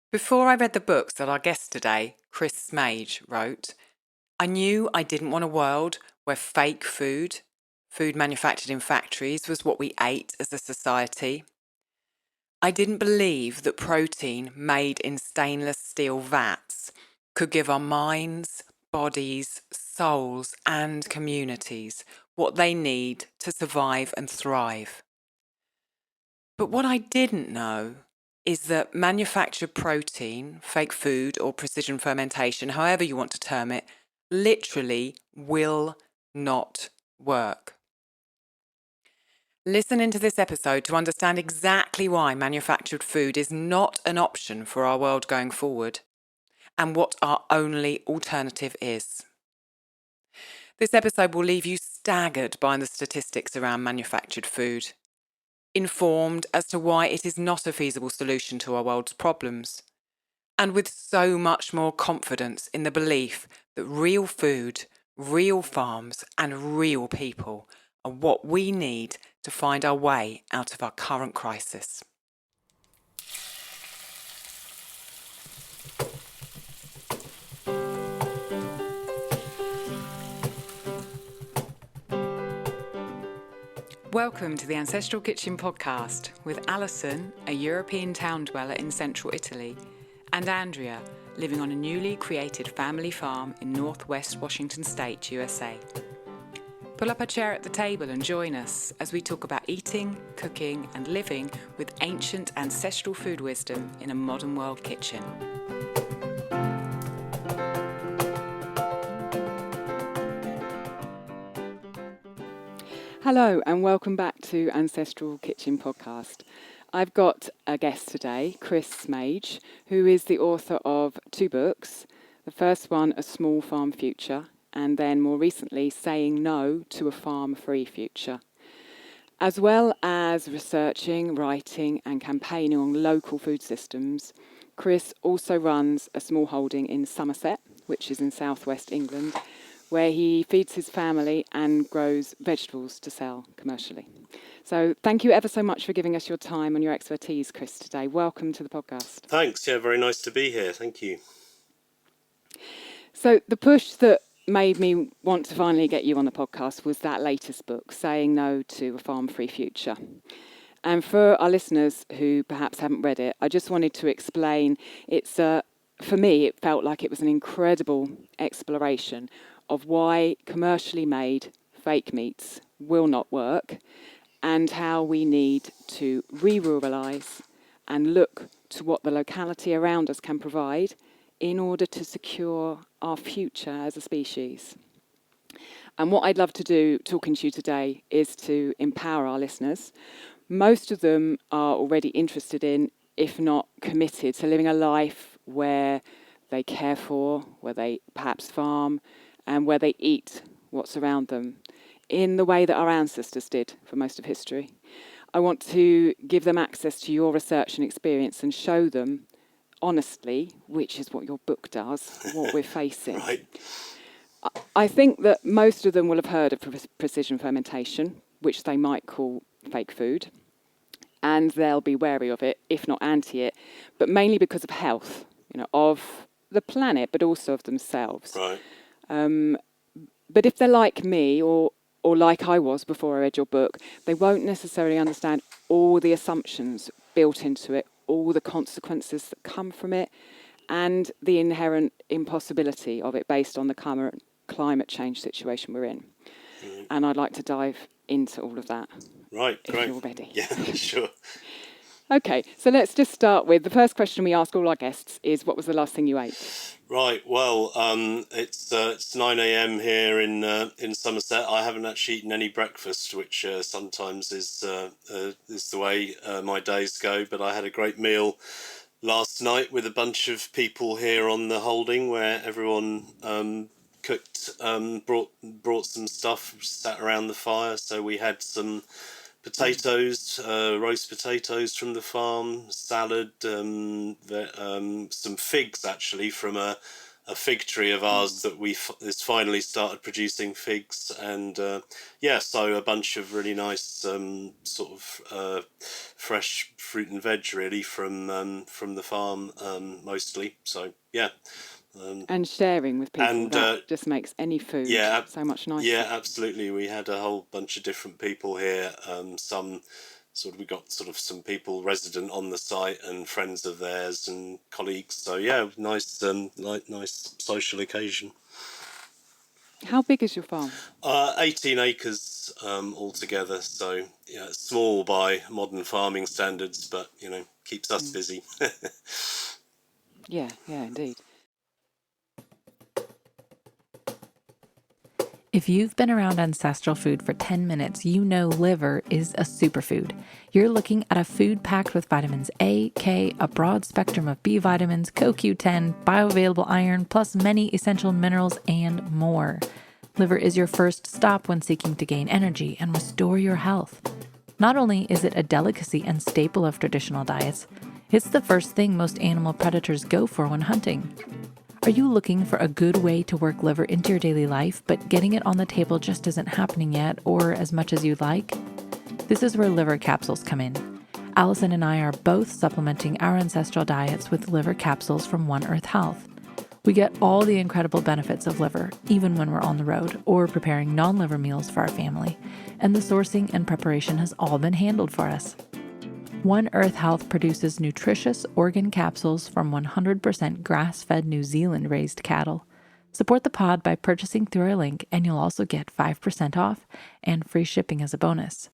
Before I read the books that our guest today, Chris Smaje, wrote, I knew I didn't want a world where fake food manufactured in factories, was what we ate as a society. I didn't believe that protein made in stainless steel vats could give our minds, bodies, souls, and communities what they need to survive and thrive. But what I didn't know is that manufactured protein, fake food, or precision fermentation, however you want to term it, literally will not work. Listen into this episode to understand exactly why manufactured food is not an option for our world going forward and what our only alternative is. This episode will leave you staggered by the statistics around manufactured food, informed as to why it is not a feasible solution to our world's problems, and with so much more confidence in the belief that real food, real farms, and real people are what we need to find our way out of our current crisis. Welcome to the Ancestral Kitchen podcast with Alison, a European town dweller in central Italy, and Andrea, living on a newly created family farm in northwest Washington State, USA. Pull up a chair at the table and join us as we talk about eating, cooking, and living with ancient ancestral food wisdom in a modern world kitchen. Hello and welcome back to Ancestral Kitchen podcast. I've got a guest today, Chris Smaje, who is the author of two books. The first one, A Small Farm Future, and then more recently, Saying No to a Farm-Free Future. As well as researching, writing and campaigning on local food systems, Chris also runs a small holding in Somerset, which is in southwest England, where he feeds his family and grows vegetables to sell commercially. So thank you ever so much for giving us your time and your expertise, Chris, today. Welcome to the podcast. Thanks. Yeah, very nice to be here. Thank you. So the push that made me want to finally get you on the podcast was that latest book, Saying No to a Farm-Free Future. And for our listeners who perhaps haven't read it, I just wanted to explain, for me, it felt like it was an incredible exploration of why commercially made fake meats will not work and how we need to re-ruralise and look to what the locality around us can provide in order to secure our future as a species. And what I'd love to do, talking to you today, is to empower our listeners. Most of them are already interested in, if not committed, to living a life where they care for, where they perhaps farm, and where they eat what's around them in the way that our ancestors did for most of history. I want to give them access to your research and experience and show them honestly, which is what your book does, what we're facing. Right. I think that most of them will have heard of precision fermentation, which they might call fake food, and they'll be wary of it, if not anti it, but mainly because of health, of the planet, but also of themselves. Right. But if they're like me or like I was before I read your book, they won't necessarily understand all the assumptions built into it, all the consequences that come from it, and the inherent impossibility of it based on the current climate change situation we're in. And I'd like to dive into all of that. Right, if great. You're ready. Yeah, sure. Okay, so let's just start with the first question we ask all our guests is, what was the last thing you ate? Right. Well, it's 9 a.m. here in Somerset. I haven't actually eaten any breakfast, which sometimes is the way my days go. But I had a great meal last night with a bunch of people here on the holding, where everyone cooked, brought some stuff, sat around the fire. So we had some potatoes, roast potatoes from the farm, salad, some figs actually from a fig tree of ours that is finally started producing figs, and so a bunch of really nice sort of fresh fruit and veg really from the farm mostly. So yeah. And sharing with people, And that just makes any food so much nicer. Yeah, absolutely. We had a whole bunch of different people here. We got sort of some people resident on the site and friends of theirs and colleagues. So yeah, nice, nice social occasion. How big is your farm? 18 acres altogether. So yeah, small by modern farming standards, but keeps us busy. Yeah, indeed. If you've been around ancestral food for 10 minutes, you know liver is a superfood. You're looking at a food packed with vitamins A, K, a broad spectrum of B vitamins, CoQ10, bioavailable iron, plus many essential minerals and more. Liver is your first stop when seeking to gain energy and restore your health. Not only is it a delicacy and staple of traditional diets, it's the first thing most animal predators go for when hunting. Are you looking for a good way to work liver into your daily life, but getting it on the table just isn't happening yet, or as much as you'd like? This is where liver capsules come in. Allison and I are both supplementing our ancestral diets with liver capsules from One Earth Health. We get all the incredible benefits of liver, even when we're on the road or preparing non-liver meals for our family, and the sourcing and preparation has all been handled for us. One Earth Health produces nutritious organ capsules from 100% grass-fed New Zealand-raised cattle. Support the pod by purchasing through our link, and you'll also get 5% off and free shipping as a bonus.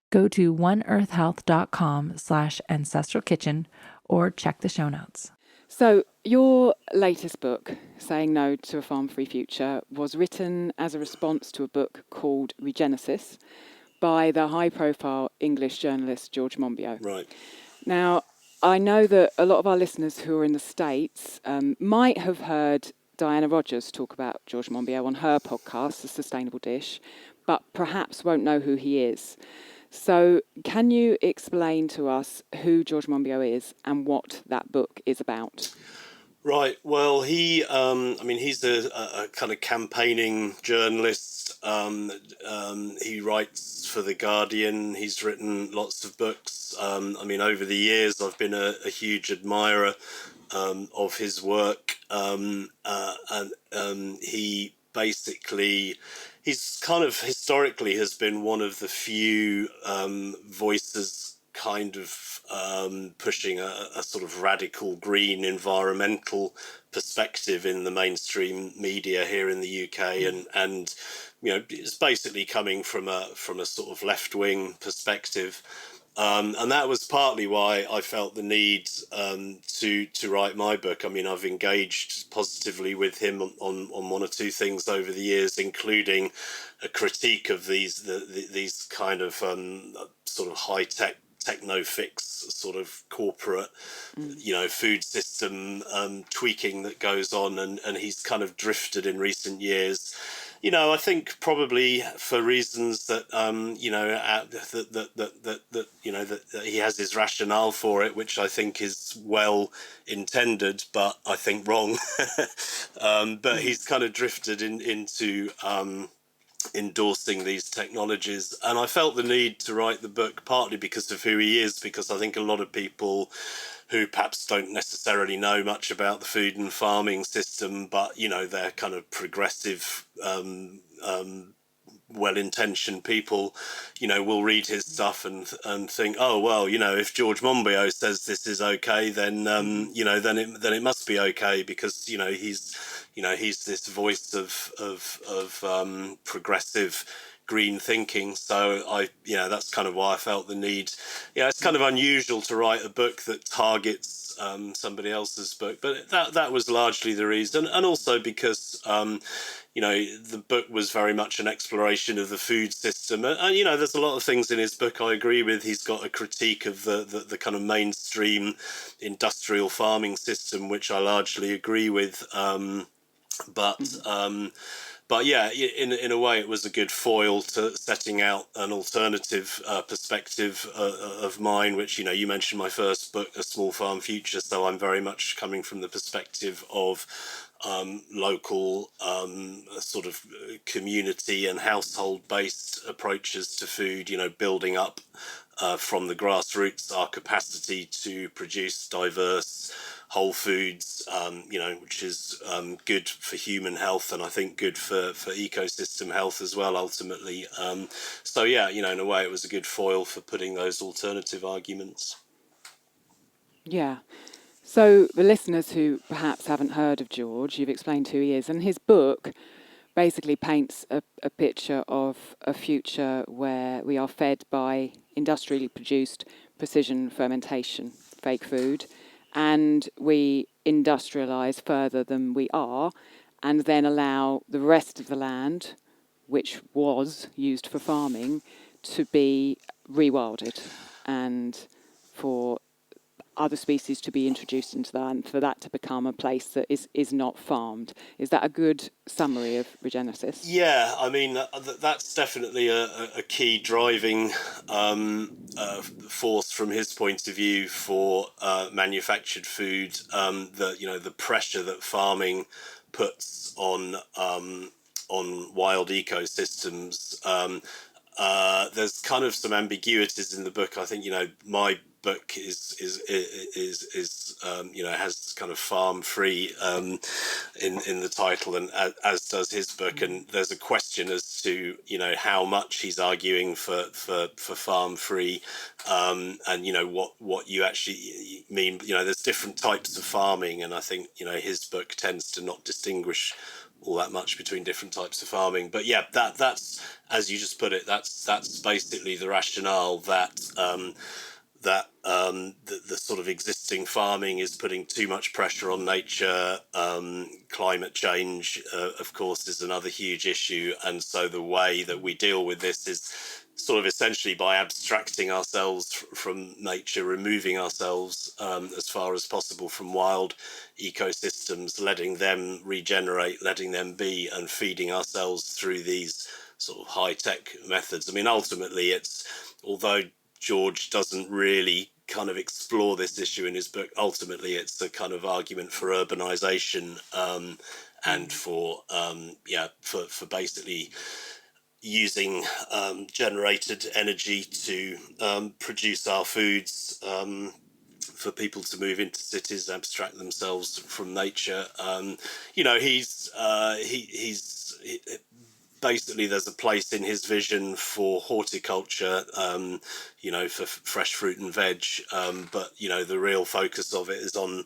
Go to oneearthhealth.com/ancestralkitchen or check the show notes. So your latest book, Saying No to a Farm-Free Future, was written as a response to a book called Regenesis by the high-profile English journalist George Monbiot. Right. Now, I know that a lot of our listeners who are in the States might have heard Diana Rogers talk about George Monbiot on her podcast, The Sustainable Dish, but perhaps won't know who he is. So can you explain to us who George Monbiot is and what that book is about? Right. Well, he's a kind of campaigning journalist. He writes for The Guardian. He's written lots of books. Over the years, I've been a huge admirer of his work. He basically, he's kind of historically has been one of the few voices kind of pushing a sort of radical green environmental perspective in the mainstream media here in the UK, and it's basically coming from a sort of left-wing perspective. And that was partly why I felt the need to write my book. I mean, I've engaged positively with him on one or two things over the years, including a critique of these kind of sort of high-tech techno-fix sort of corporate, food system tweaking that goes on, and he's kind of drifted in recent years. I think probably for reasons that that he has his rationale for it, which I think is well intended, but I think wrong. But he's kind of drifted into endorsing these technologies, and I felt the need to write the book partly because of who he is, because I think a lot of people who perhaps don't necessarily know much about the food and farming system, but they're kind of progressive, well-intentioned people, will read his stuff and think, oh well, if George Monbiot says this is okay, then then it must be okay, because he's this voice of progressive green thinking. So that's kind of why I felt the need. It's kind of unusual to write a book that targets somebody else's book, but that was largely the reason, and also because the book was very much an exploration of the food system, and there's a lot of things in his book I agree with. He's got a critique of the kind of mainstream industrial farming system, which I largely agree with. But yeah, in a way, it was a good foil to setting out an alternative perspective of mine, which, you mentioned my first book, A Small Farm Future. So I'm very much coming from the perspective of local sort of community and household based approaches to food, building up from the grassroots our capacity to produce diverse whole foods, which is good for human health, and I think good for ecosystem health as well, ultimately. So yeah, in a way, it was a good foil for putting those alternative arguments. Yeah. So the listeners who perhaps haven't heard of George, you've explained who he is, and his book basically paints a picture of a future where we are fed by industrially produced precision fermentation, fake food, and we industrialise further than we are, and then allow the rest of the land, which was used for farming, to be rewilded and for other species to be introduced into that and for that to become a place that is not farmed. Is that a good summary of Regenesis? Yeah, I mean, that's definitely a key driving force from his point of view for manufactured food. The pressure that farming puts on wild ecosystems. There's kind of some ambiguities in the book. I think my book is has kind of farm free in the title, and as does his book. And there's a question as to how much he's arguing for farm free, and what you actually mean. There's different types of farming, and I think his book tends to not distinguish all that much between different types of farming. But yeah, that's as you just put it, that's basically the rationale that the sort of existing farming is putting too much pressure on nature. Climate change, of course, is another huge issue, and so the way that we deal with this is sort of essentially by abstracting ourselves from nature, removing ourselves as far as possible from wild ecosystems, letting them regenerate, letting them be, and feeding ourselves through these sort of high-tech methods. I mean, ultimately, although George doesn't really kind of explore this issue in his book, ultimately it's a kind of argument for urbanization, and for basically using generated energy to produce our foods, for people to move into cities, abstract themselves from nature. He's basically, there's a place in his vision for horticulture, for fresh fruit and veg, but the real focus of it is on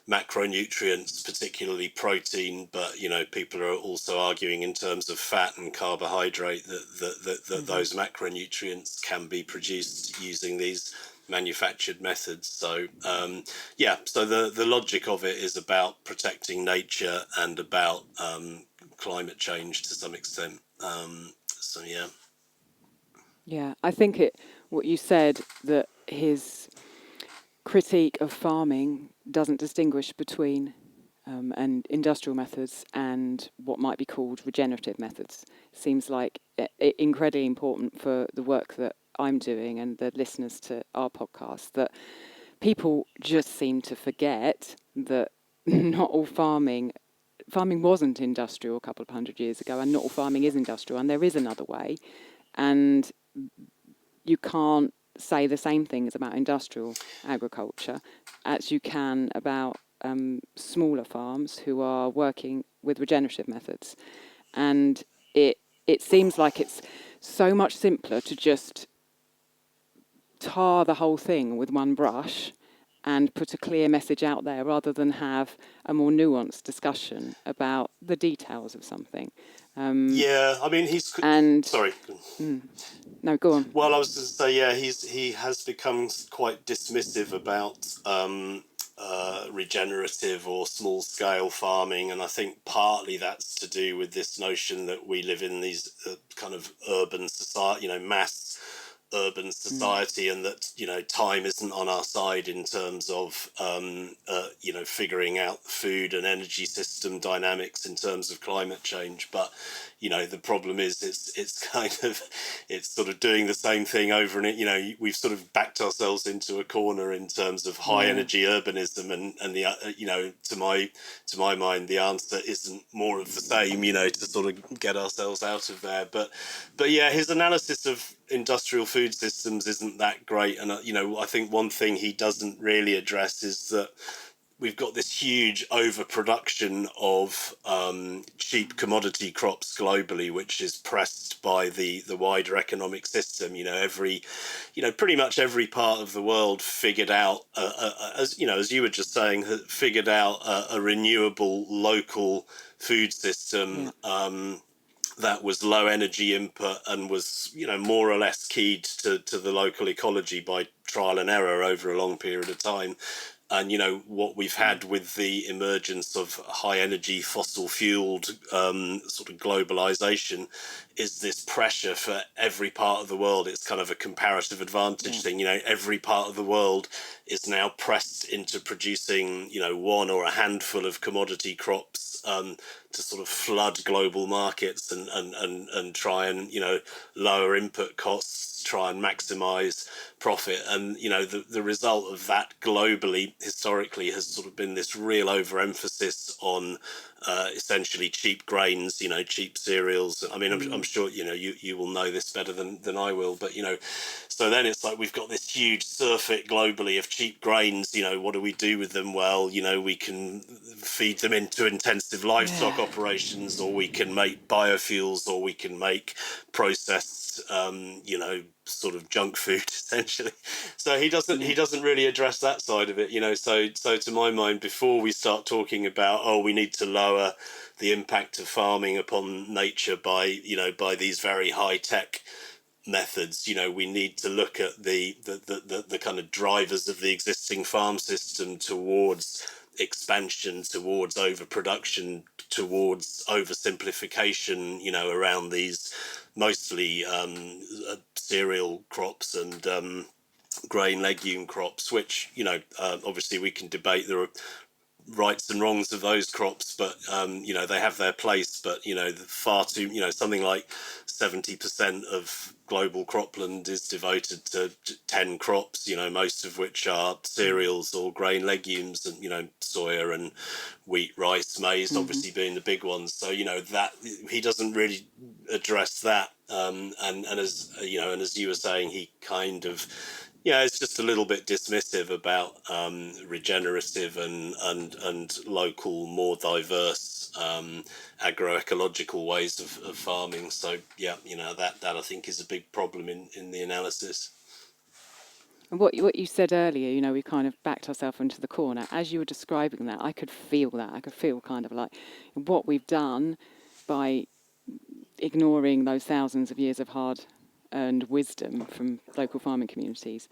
macronutrients, particularly protein. But people are also arguing in terms of fat and carbohydrate that those macronutrients can be produced using these manufactured methods. So so the logic of it is about protecting nature and about climate change to some extent. Yeah, I think what you said, that his critique of farming doesn't distinguish between and industrial methods and what might be called regenerative methods, seems like incredibly important for the work that I'm doing and the listeners to our podcast, that people just seem to forget that not all farming wasn't industrial a couple of 100 years ago, and not all farming is industrial, and there is another way. And you can't say the same things about industrial agriculture as you can about smaller farms who are working with regenerative methods. And it seems like it's so much simpler to just tar the whole thing with one brush and put a clear message out there, rather than have a more nuanced discussion about the details of something. I mean, sorry. No, go on. Well, I was going to say, he has become quite dismissive about regenerative or small scale farming, and I think partly that's to do with this notion that we live in these kind of urban society, mass urban society, and that time isn't on our side in terms of figuring out food and energy system dynamics in terms of climate change. But the problem is it's sort of doing the same thing over, and we've sort of backed ourselves into a corner in terms of high energy urbanism, and the to my mind the answer isn't more of the same, to sort of get ourselves out of there. But yeah, his analysis of industrial food systems isn't that great, and I think one thing he doesn't really address is that we've got this huge overproduction of cheap commodity crops globally, which is pressed by the wider economic system. Pretty much every part of the world figured out, as you were just saying, figured out a renewable local food system. That was low energy input and was, more or less keyed to the local ecology by trial and error over a long period of time. And, what we've had with the emergence of high energy fossil fueled sort of globalization is this pressure for every part of the world. It's kind of a comparative advantage thing. Every part of the world is now pressed into producing, one or a handful of commodity crops to sort of flood global markets and try and, lower input costs, try and maximize profit. And the result of that globally historically has sort of been this real overemphasis on essentially cheap grains, cheap cereals. I mean, I'm sure you will know this better than I will, but so then it's like we've got this huge surfeit globally of cheap grains. What do we do with them? Well, we can feed them into intensive livestock operations, or we can make biofuels, or we can make processed sort of junk food essentially. So he doesn't really address that side of it. So to my mind, before we start talking about we need to lower the impact of farming upon nature by these very high tech methods, we need to look at the kind of drivers of the existing farm system towards expansion, towards overproduction, towards oversimplification, around these mostly cereal crops and grain legume crops, which obviously we can debate the rights and wrongs of those crops, but they have their place. But far too, something like 70% of global cropland is devoted to 10 crops, most of which are cereals or grain legumes, and soya and wheat, rice, maize, obviously being the big ones. So that he doesn't really address that, and as and as you were saying, he kind of it's just a little bit dismissive about regenerative and local, more diverse agroecological ways of farming. So that I think is a big problem in the analysis. And what you said earlier, we kind of backed ourselves into the corner. As you were describing that, I could feel that. I could feel kind of like what we've done by ignoring those thousands of years of hard-earned wisdom from local farming communities.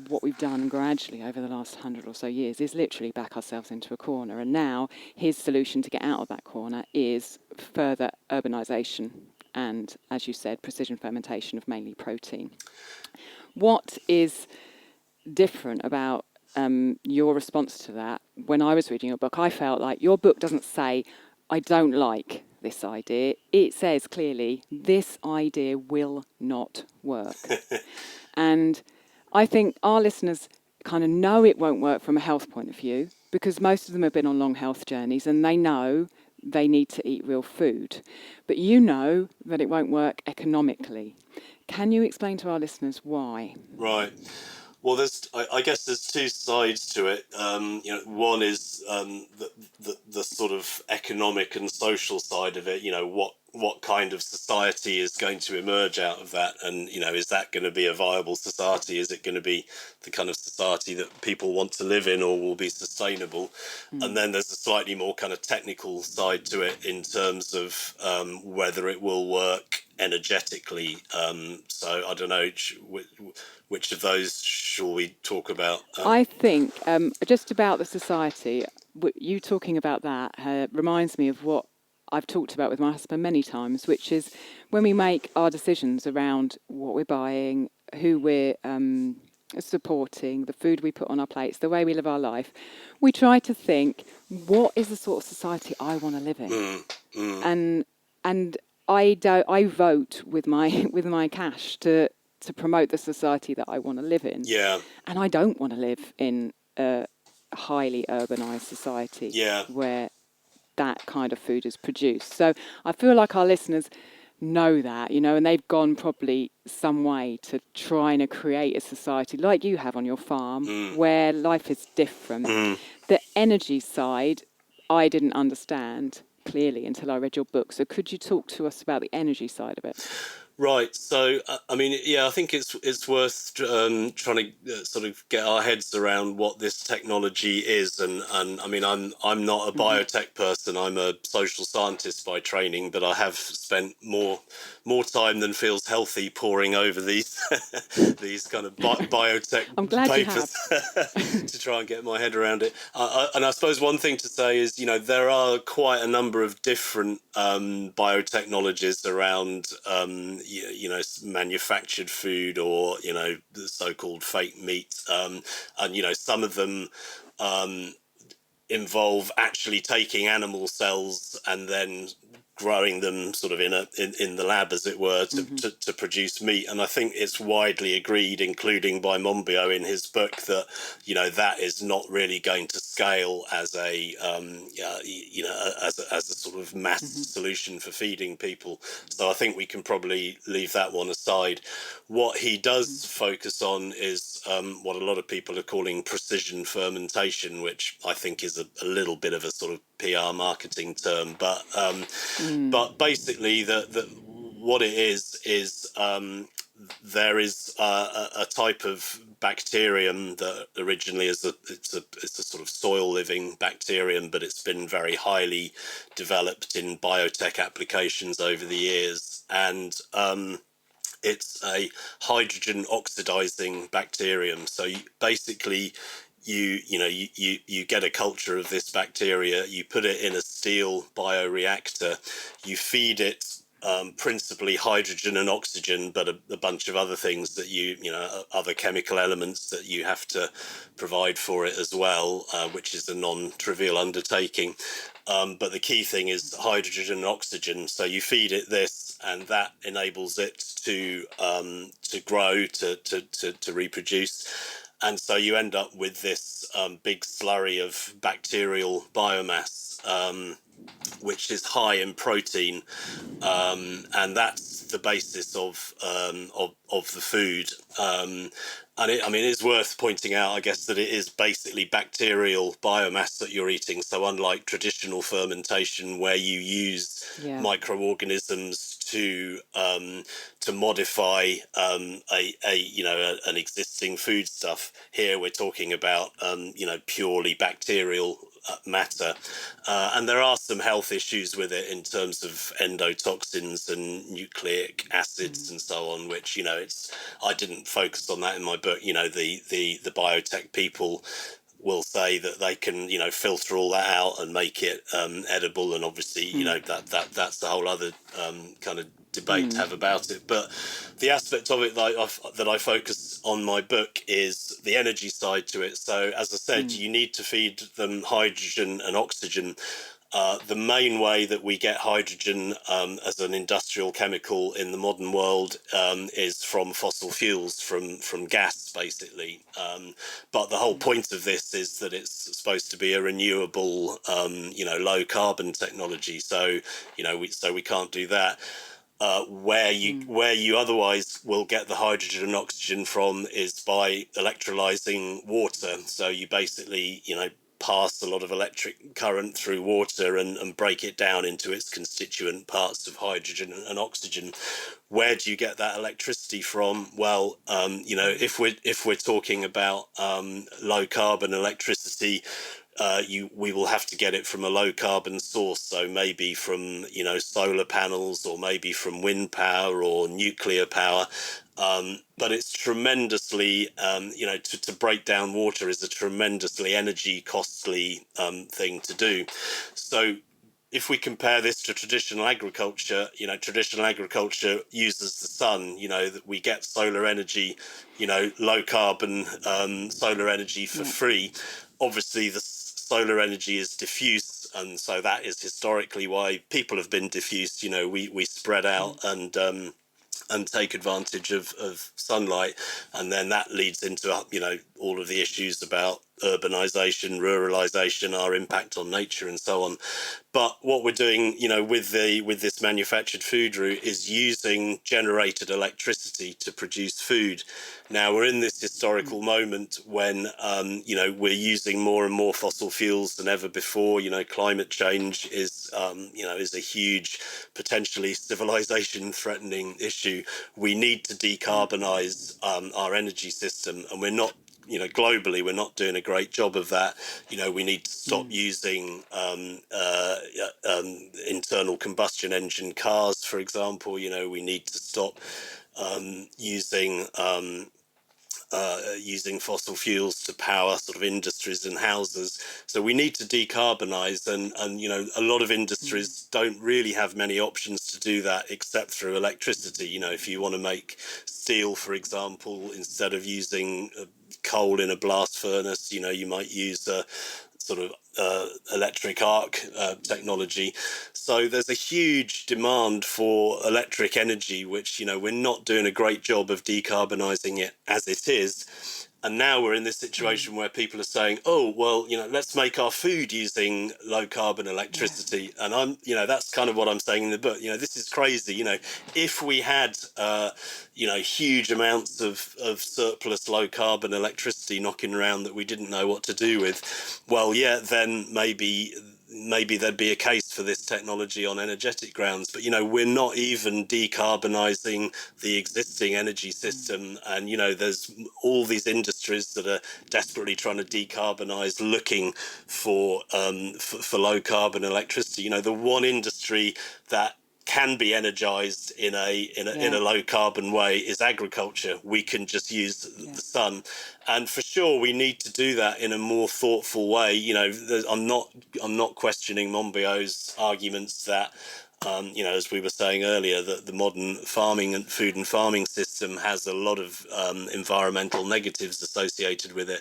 What we've done gradually over the last 100 or so years is literally back ourselves into a corner. And now his solution to get out of that corner is further urbanisation and, as you said, precision fermentation of mainly protein. What is different about your response to that? When I was reading your book, I felt like your book doesn't say, I don't like this idea. It says clearly, this idea will not work. And I think our listeners kind of know it won't work from a health point of view, because most of them have been on long health journeys and they know they need to eat real food. But you know that it won't work economically. Can you explain to our listeners why? Right. Well, I guess there's two sides to it. One is the sort of economic and social side of it. What kind of society is going to emerge out of that, and is that going to be a viable society? Is it going to be the kind of society that people want to live in, or will be sustainable? And then there's a slightly more kind of technical side to it in terms of whether it will work energetically. So I don't know which of those shall we talk about? I think just about the society, you talking about that reminds me of what I've talked about with my husband many times, which is when we make our decisions around what we're buying, who we're supporting, the food we put on our plates, the way we live our life, we try to think, what is the sort of society I want to live in? And I vote with my cash to promote the society that I want to live in. Yeah. And I don't want to live in a highly urbanized society where that kind of food is produced. So I feel like our listeners know that, and they've gone probably some way to trying to create a society like you have on your farm where life is different. The energy side, I didn't understand clearly until I read your book. So could you talk to us about the energy side of it? Right. So, I mean, yeah, I think it's worth trying to sort of get our heads around what this technology is. And I mean, I'm not a biotech person. I'm a social scientist by training, but I have spent more time than feels healthy poring over these these kind of biotech I'm glad papers to try and get my head around it. And I suppose one thing to say is, there are quite a number of different biotechnologies around. Manufactured food or, the so-called fake meat. And, some of them involve actually taking animal cells and then growing them sort of in the lab, as it were, to produce meat. And I think it's widely agreed, including by Monbiot in his book, that that is not really going to scale as a as a sort of mass solution for feeding people. So I think we can probably leave that one aside. What he does focus on is what a lot of people are calling precision fermentation, which I think is a little bit of a sort of PR marketing term, but basically what it is there is a type of bacterium that originally it's a sort of soil living bacterium, but it's been very highly developed in biotech applications over the years, and it's a hydrogen oxidizing bacterium. So you get a culture of this bacteria, you put it in a steel bioreactor, you feed it principally hydrogen and oxygen, but a bunch of other things that other chemical elements that you have to provide for it as well, which is a non-trivial undertaking. But the key thing is hydrogen and oxygen. So you feed it this, and that enables it to grow, to reproduce. And so you end up with this big slurry of bacterial biomass, which is high in protein, and that's the basis of the food. And it's worth pointing out, I guess, that it is basically bacterial biomass that you're eating. So unlike traditional fermentation, where you use microorganisms to modify an existing foodstuff, here we're talking about purely bacterial matter, and there are some health issues with it in terms of endotoxins and nucleic acids and so on, which I didn't focus on that in my book. The biotech people will say that they can filter all that out and make it edible, and obviously that's the whole other kind of debate to have about it. But the aspect of it that I focus on my book is the energy side to it. So as I said, you need to feed them hydrogen and oxygen. The main way that we get hydrogen as an industrial chemical in the modern world is from fossil fuels, from gas, basically. But the whole point of this is that it's supposed to be a renewable, low carbon technology. So, we can't do that. Where you otherwise will get the hydrogen and oxygen from is by electrolyzing water. So you basically, pass a lot of electric current through water and break it down into its constituent parts of hydrogen and oxygen. Where do you get that electricity from? Well, if we're talking about low carbon electricity, we will have to get it from a low carbon source. So maybe from solar panels, or maybe from wind power or nuclear power. But it's tremendously, to break down water is a tremendously energy costly thing to do. So if we compare this to traditional agriculture, traditional agriculture uses the sun, that we get solar energy, low carbon solar energy for free. Obviously, the solar energy is diffuse, and so that is historically why people have been diffused. We spread out and take advantage of sunlight, and then that leads into all of the issues about urbanization, ruralization, our impact on nature, and so on. But what we're doing, with this manufactured food route is using generated electricity to produce food. Now we're in this historical moment when we're using more and more fossil fuels than ever before. Climate change is a huge, potentially civilization-threatening issue. We need to decarbonize our energy system, and we're not. Globally, we're not doing a great job of that. We need to stop using internal combustion engine cars, for example. We need to stop using fossil fuels to power sort of industries and houses. So we need to decarbonize, and a lot of industries don't really have many options to do that except through electricity. If you want to make steel, for example, instead of using coal in a blast furnace, you might use a sort of electric arc technology. So there's a huge demand for electric energy, which we're not doing a great job of decarbonising it as it is. And now we're in this situation where people are saying, oh, well, let's make our food using low carbon electricity. Yeah. And that's kind of what I'm saying in the book. This is crazy. If we had, huge amounts of surplus low carbon electricity knocking around that we didn't know what to do with, well, yeah, then maybe there'd be a case for this technology on energetic grounds. But, we're not even decarbonising the existing energy system. And, there's all these industries that are desperately trying to decarbonise, looking for low carbon electricity. The one industry that can be energized in a low carbon way is agriculture. We can just use the sun, and for sure we need to do that in a more thoughtful way. I'm not questioning Monbiot's arguments that as we were saying earlier, that the modern farming and food and farming system has a lot of environmental negatives associated with it.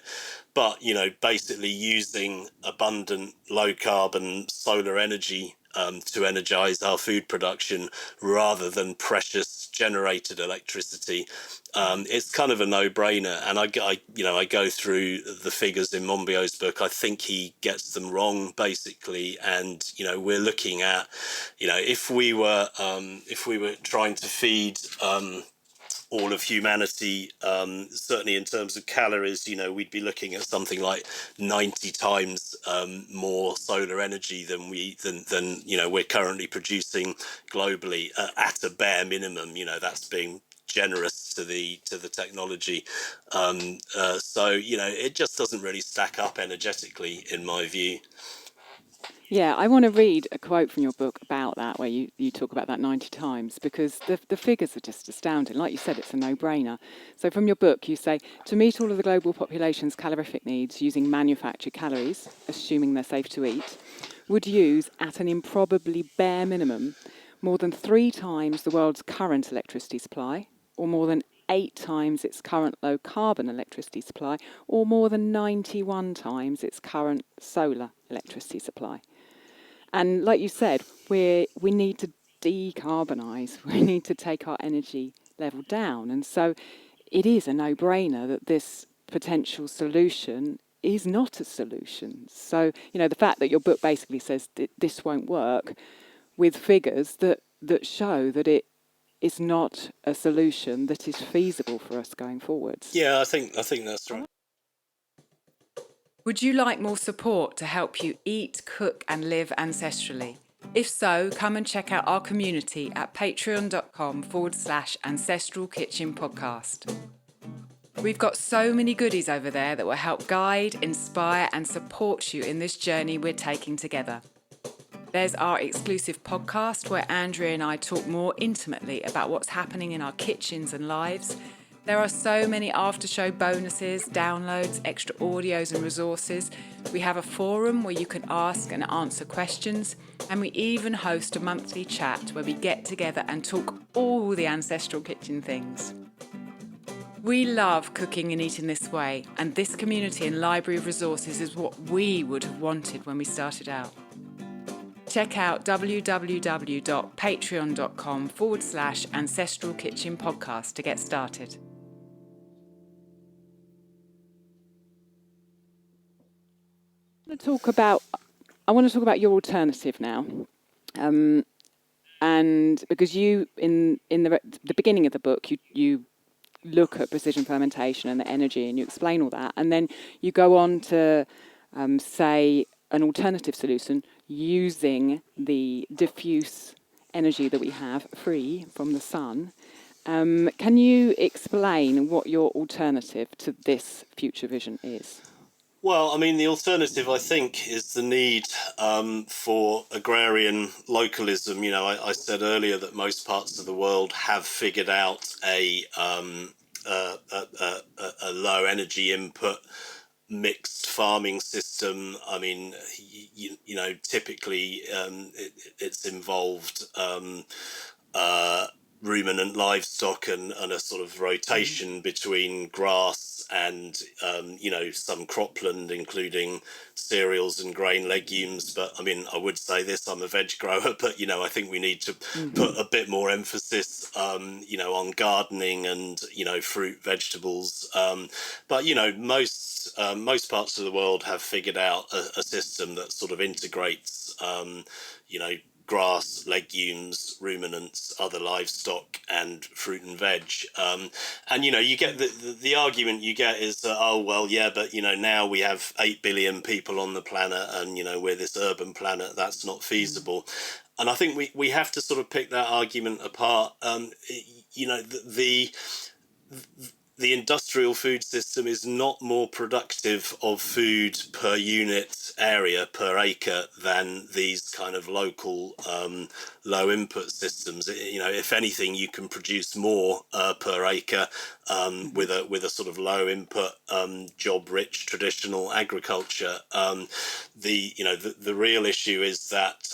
But basically using abundant low carbon solar energy to energize our food production rather than precious generated electricity, it's kind of a no-brainer. And I go through the figures in Monbiot's book. I think he gets them wrong basically, and we're looking at if we were trying to feed all of humanity, certainly in terms of calories, we'd be looking at something like 90 times more solar energy than we're currently producing globally at a bare minimum. That's being generous to the technology. So it just doesn't really stack up energetically, in my view. Yeah, I want to read a quote from your book about that, where you talk about that 90 times, because the figures are just astounding. Like you said, it's a no-brainer. So from your book, you say, to meet all of the global population's calorific needs using manufactured calories, assuming they're safe to eat, would use, at an improbably bare minimum, more than 3 times the world's current electricity supply, or more than 8 times its current low-carbon electricity supply, or more than 91 times its current solar electricity supply. And like you said, we need to decarbonise. We need to take our energy level down. And so it is a no-brainer that this potential solution is not a solution. So, the fact that your book basically says that this won't work, with figures that show that it is not a solution that is feasible for us going forwards. Yeah, I think that's right. Would you like more support to help you eat, cook and live ancestrally? If so, come and check out our community at patreon.com/Ancestral Kitchen Podcast. We've got so many goodies over there that will help guide, inspire and support you in this journey we're taking together. There's our exclusive podcast where Andrea and I talk more intimately about what's happening in our kitchens and lives. There are so many after-show bonuses, downloads, extra audios and resources. We have a forum where you can ask and answer questions, and we even host a monthly chat where we get together and talk all the ancestral kitchen things. We love cooking and eating this way, and this community and library of resources is what we would have wanted when we started out. Check out www.patreon.com/Ancestral Kitchen Podcast to get started. I want to talk about your alternative now, and because you in the beginning of the book you look at precision fermentation and the energy, and you explain all that, and then you go on to say an alternative solution using the diffuse energy that we have free from the sun. Can you explain what your alternative to this future vision is? Well, I mean, the alternative, I think, is the need for agrarian localism. You know, I said earlier that most parts of the world have figured out a low energy input mixed farming system. I mean, you know, typically it's involved ruminant livestock and a sort of rotation between grass and you know, some cropland, including cereals and grain legumes. But I mean, I would say this, I'm a veg grower, but you know, I think we need to put a bit more emphasis you know, on gardening and, you know, fruit, vegetables. But you know, most parts of the world have figured out a system that sort of integrates you know, grass, legumes, ruminants, other livestock, and fruit and veg. And you know, you get the argument you get is that, oh well, yeah, but you know, now we have 8 billion people on the planet, and you know, we're this urban planet, that's not feasible. And I think we have to sort of pick that argument apart. You know, the industrial food system is not more productive of food per unit area, per acre, than these kind of local low input systems. You know, if anything, you can produce more per acre with a sort of low input job rich traditional agriculture. The real issue is that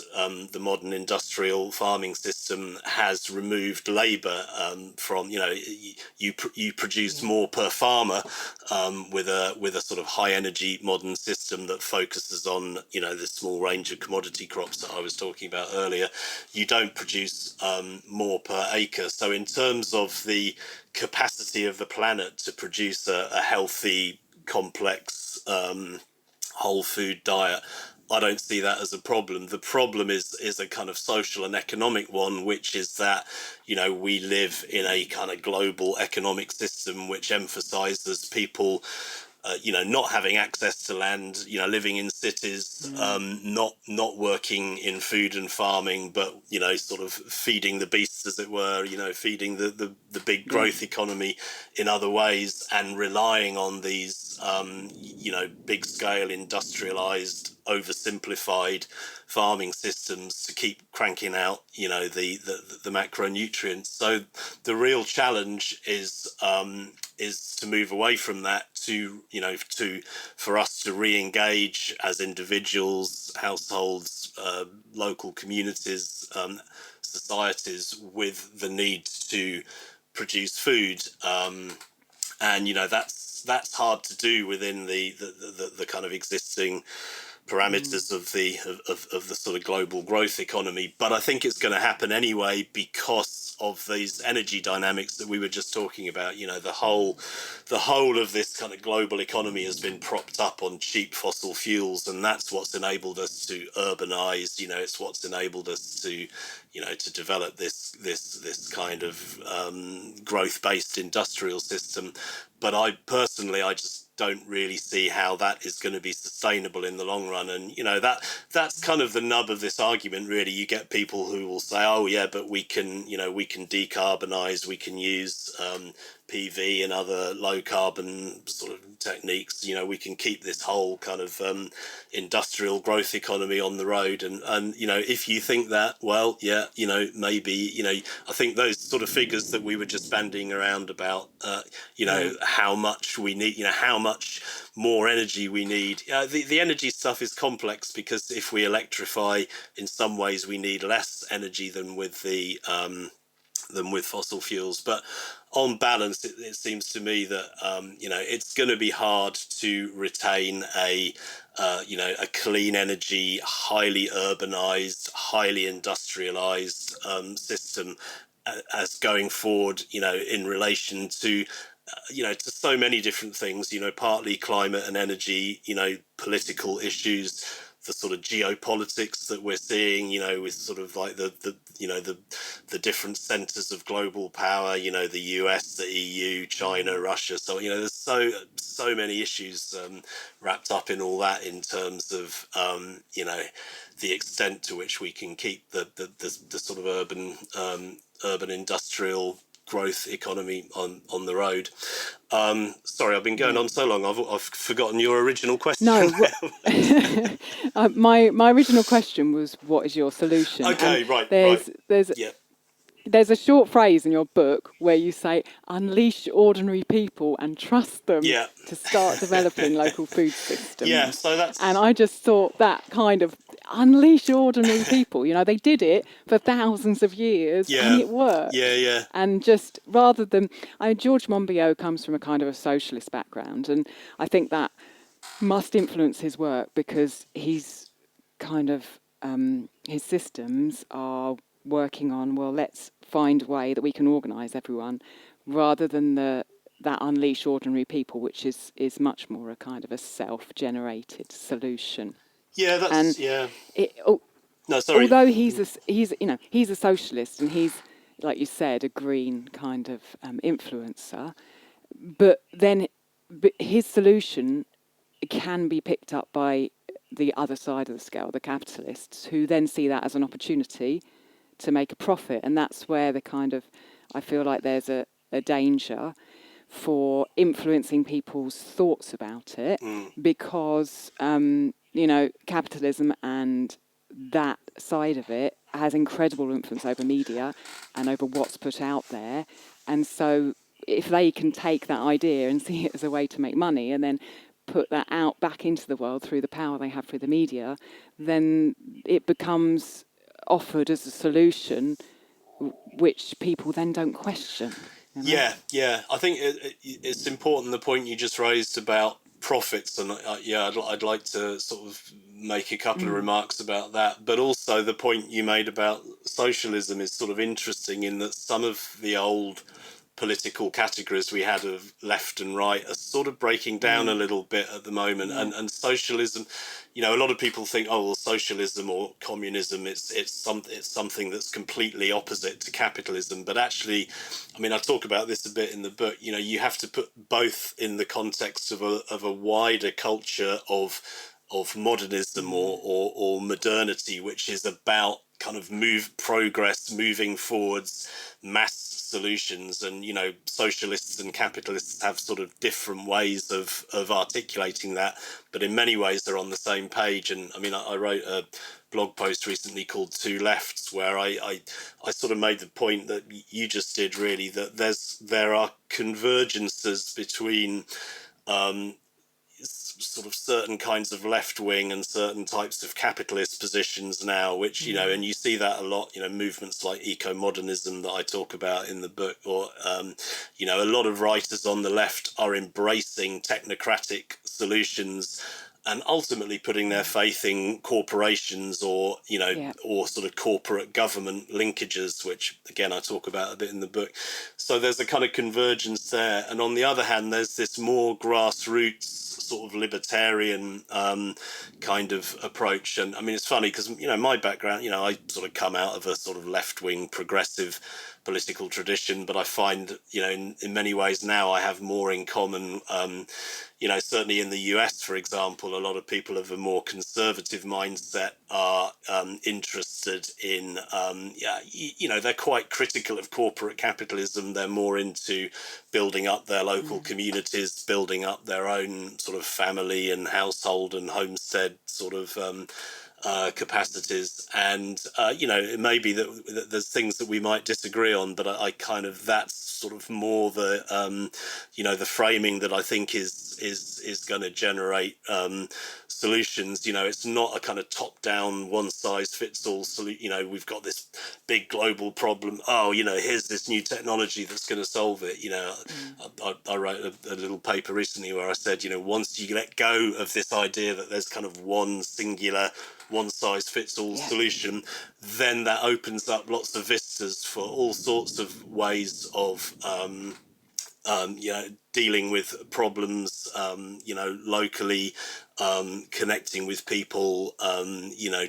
the modern industrial farming system has removed labour from, you know, you produce more per farmer with a sort of high energy modern system that focuses on, you know, the small range of commodity crops that I was talking about earlier. You don't produce more per acre. So in terms of the capacity of the planet to produce a healthy, complex whole food diet, I don't see that as a problem. The problem is a kind of social and economic one, which is that, you know, we live in a kind of global economic system which emphasizes people you know, not having access to land, you know, living in cities, not working in food and farming, but, you know, sort of feeding the beasts, as it were, you know, feeding the big growth economy in other ways, and relying on these, you know, big scale industrialized, oversimplified farming systems to keep cranking out, you know, the macronutrients. So the real challenge is to move away from that to, you know, for us to re-engage as individuals, households, local communities, societies, with the need to produce food. And you know, that's hard to do within the kind of existing parameters of the sort of global growth economy. But I think it's going to happen anyway because of these energy dynamics that we were just talking about. You know, the whole of this kind of global economy has been propped up on cheap fossil fuels, and that's what's enabled us to urbanize. You know, it's what's enabled us to, you know, to develop this kind of growth-based industrial system. But I just don't really see how that is going to be sustainable in the long run. And you know, that's kind of the nub of this argument, really. You get people who will say, oh yeah, but we can decarbonize, we can use PV and other low carbon sort of techniques, we can keep this whole kind of industrial growth economy on the road. And if you think that, well, yeah, maybe, I think those sort of figures that we were just bandying around about, how much we need, how much more energy we need. The energy stuff is complex, because if we electrify, in some ways we need less energy than with fossil fuels. But on balance, it seems to me that it's going to be hard to retain a clean energy, highly urbanized, highly industrialized system as going forward, in relation to to so many different things, partly climate and energy, political issues, the sort of geopolitics that we're seeing, with sort of like the different centers of global power, the US, the EU, China, Russia. So, there's so many issues wrapped up in all that, in terms of, the extent to which we can keep the sort of urban industrial growth economy on the road. Sorry, I've been going on so long. I've forgotten your original question. No, my original question was, what is your solution? Okay, and right. There's a short phrase in your book where you say, unleash ordinary people and trust them to start developing local food systems. Yeah, so that's... And I just thought that kind of unleash ordinary people. They did it for thousands of years and it worked. Yeah. And just rather than... George Monbiot comes from a kind of a socialist background, and I think that must influence his work, because he's kind of... his systems are working on, well, let's find a way that we can organise everyone, rather than that unleash ordinary people, which is much more a kind of a self-generated solution. Yeah, that's... No, sorry. Although he's a socialist, and he's, like you said, a green kind of influencer, but his solution can be picked up by the other side of the scale, the capitalists, who then see that as an opportunity to make a profit. And that's where I feel like there's a danger for influencing people's thoughts about it, because, capitalism and that side of it has incredible influence over media and over what's put out there. And so if they can take that idea and see it as a way to make money, and then put that out back into the world through the power they have through the media, then it becomes offered as a solution which people then don't question. Yeah. I think it's important, the point you just raised about profits, and I'd like to sort of make a couple of remarks about that. But also the point you made about socialism is sort of interesting, in that some of the old political categories we had of left and right are sort of breaking down a little bit at the moment. And socialism, a lot of people think, oh, well, socialism or communism, it's something that's completely opposite to capitalism. But actually, I talk about this a bit in the book. You have to put both in the context of a wider culture of modernism or modernity, which is about kind of progress, moving forwards, mass solutions. And socialists and capitalists have sort of different ways of articulating that, but in many ways they're on the same page. And I wrote a blog post recently called Two Lefts, where I sort of made the point that you just did, really, that there are convergences between sort of certain kinds of left wing and certain types of capitalist positions now, which and you see that a lot, movements like eco-modernism that I talk about in the book, or a lot of writers on the left are embracing technocratic solutions and ultimately putting their faith in corporations or sort of corporate government linkages, which again I talk about a bit in the book. So there's a kind of convergence there. And on the other hand, there's this more grassroots sort of libertarian kind of approach. And it's funny because my background, I sort of come out of a sort of left-wing progressive political tradition, but I find, in many ways now I have more in common. Certainly in the US, for example, a lot of people of a more conservative mindset are interested in, they're quite critical of corporate capitalism. They're more into building up their local communities, building up their own sort of family and household and homestead sort of capacities, and it may be that there's things that we might disagree on, but I kind of, that's sort of more the the framing that I think is going to generate solutions. It's not a kind of top-down, one-size-fits-all solution. We've got this big global problem. Here's this new technology that's going to solve it. I wrote a little paper recently where I said, once you let go of this idea that there's kind of one singular, one-size-fits-all solution, then that opens up lots of vistas for all sorts of ways of dealing with problems, locally, connecting with people,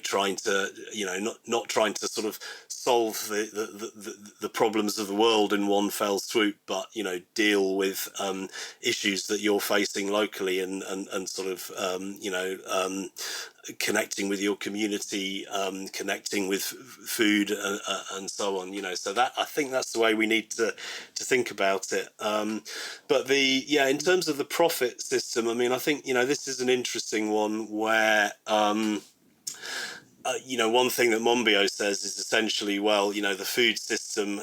trying to, not trying to sort of solve the problems of the world in one fell swoop, but, deal with issues that you're facing locally and sort of, connecting with your community, connecting with food and so on, so that, I think that's the way we need to think about it. But in terms of the profit system, I mean, I think, this is an interesting one where, one thing that Monbiot says is essentially, the food system,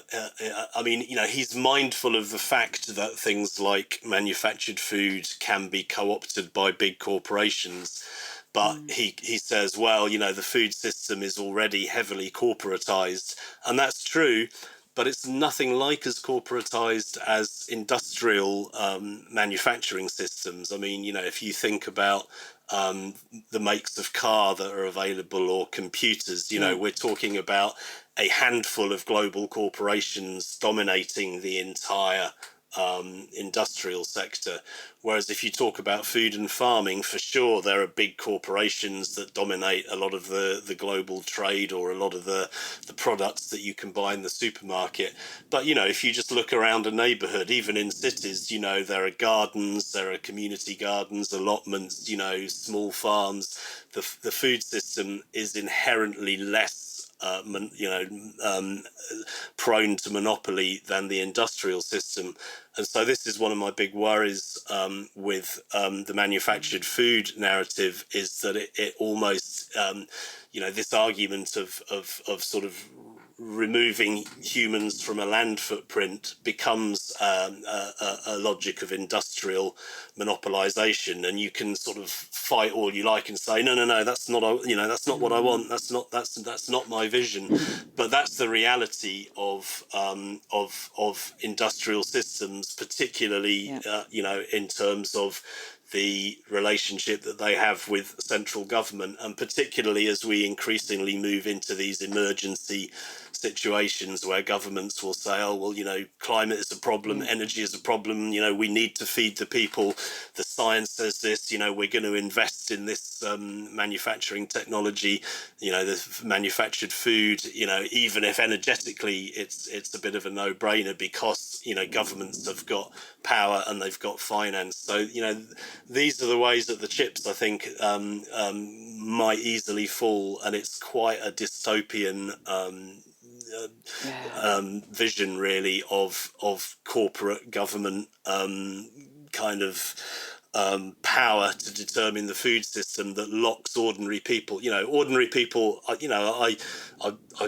he's mindful of the fact that things like manufactured food can be co-opted by big corporations. But he says, the food system is already heavily corporatized. And that's true, but it's nothing like as corporatized as industrial manufacturing systems. I mean, if you think about the makes of car that are available or computers, we're talking about a handful of global corporations dominating the entire industrial sector. Whereas if you talk about food and farming, for sure there are big corporations that dominate a lot of the global trade or a lot of the products that you can buy in the supermarket. But if you just look around a neighborhood, even in cities, there are gardens, there are community gardens, allotments, small farms. The food system is inherently less prone to monopoly than the industrial system. And so this is one of my big worries with the manufactured food narrative, is that it almost, this argument of sort of removing humans from a land footprint becomes a logic of industrial monopolization, and you can sort of fight all you like and say no, that's not that's not what I want, that's not my vision. But that's the reality of industrial systems, particularly in terms of the relationship that they have with central government, and particularly as we increasingly move into these emergency situations where governments will say, climate is a problem, energy is a problem, we need to feed the people, the science says this, we're going to invest in this manufacturing technology, the manufactured food, even if energetically it's a bit of a no-brainer, because governments have got power and they've got finance. So these are the ways that the chips, I think, might easily fall, and it's quite a dystopian vision, really, of corporate government kind of power to determine the food system that locks ordinary people. Ordinary people, I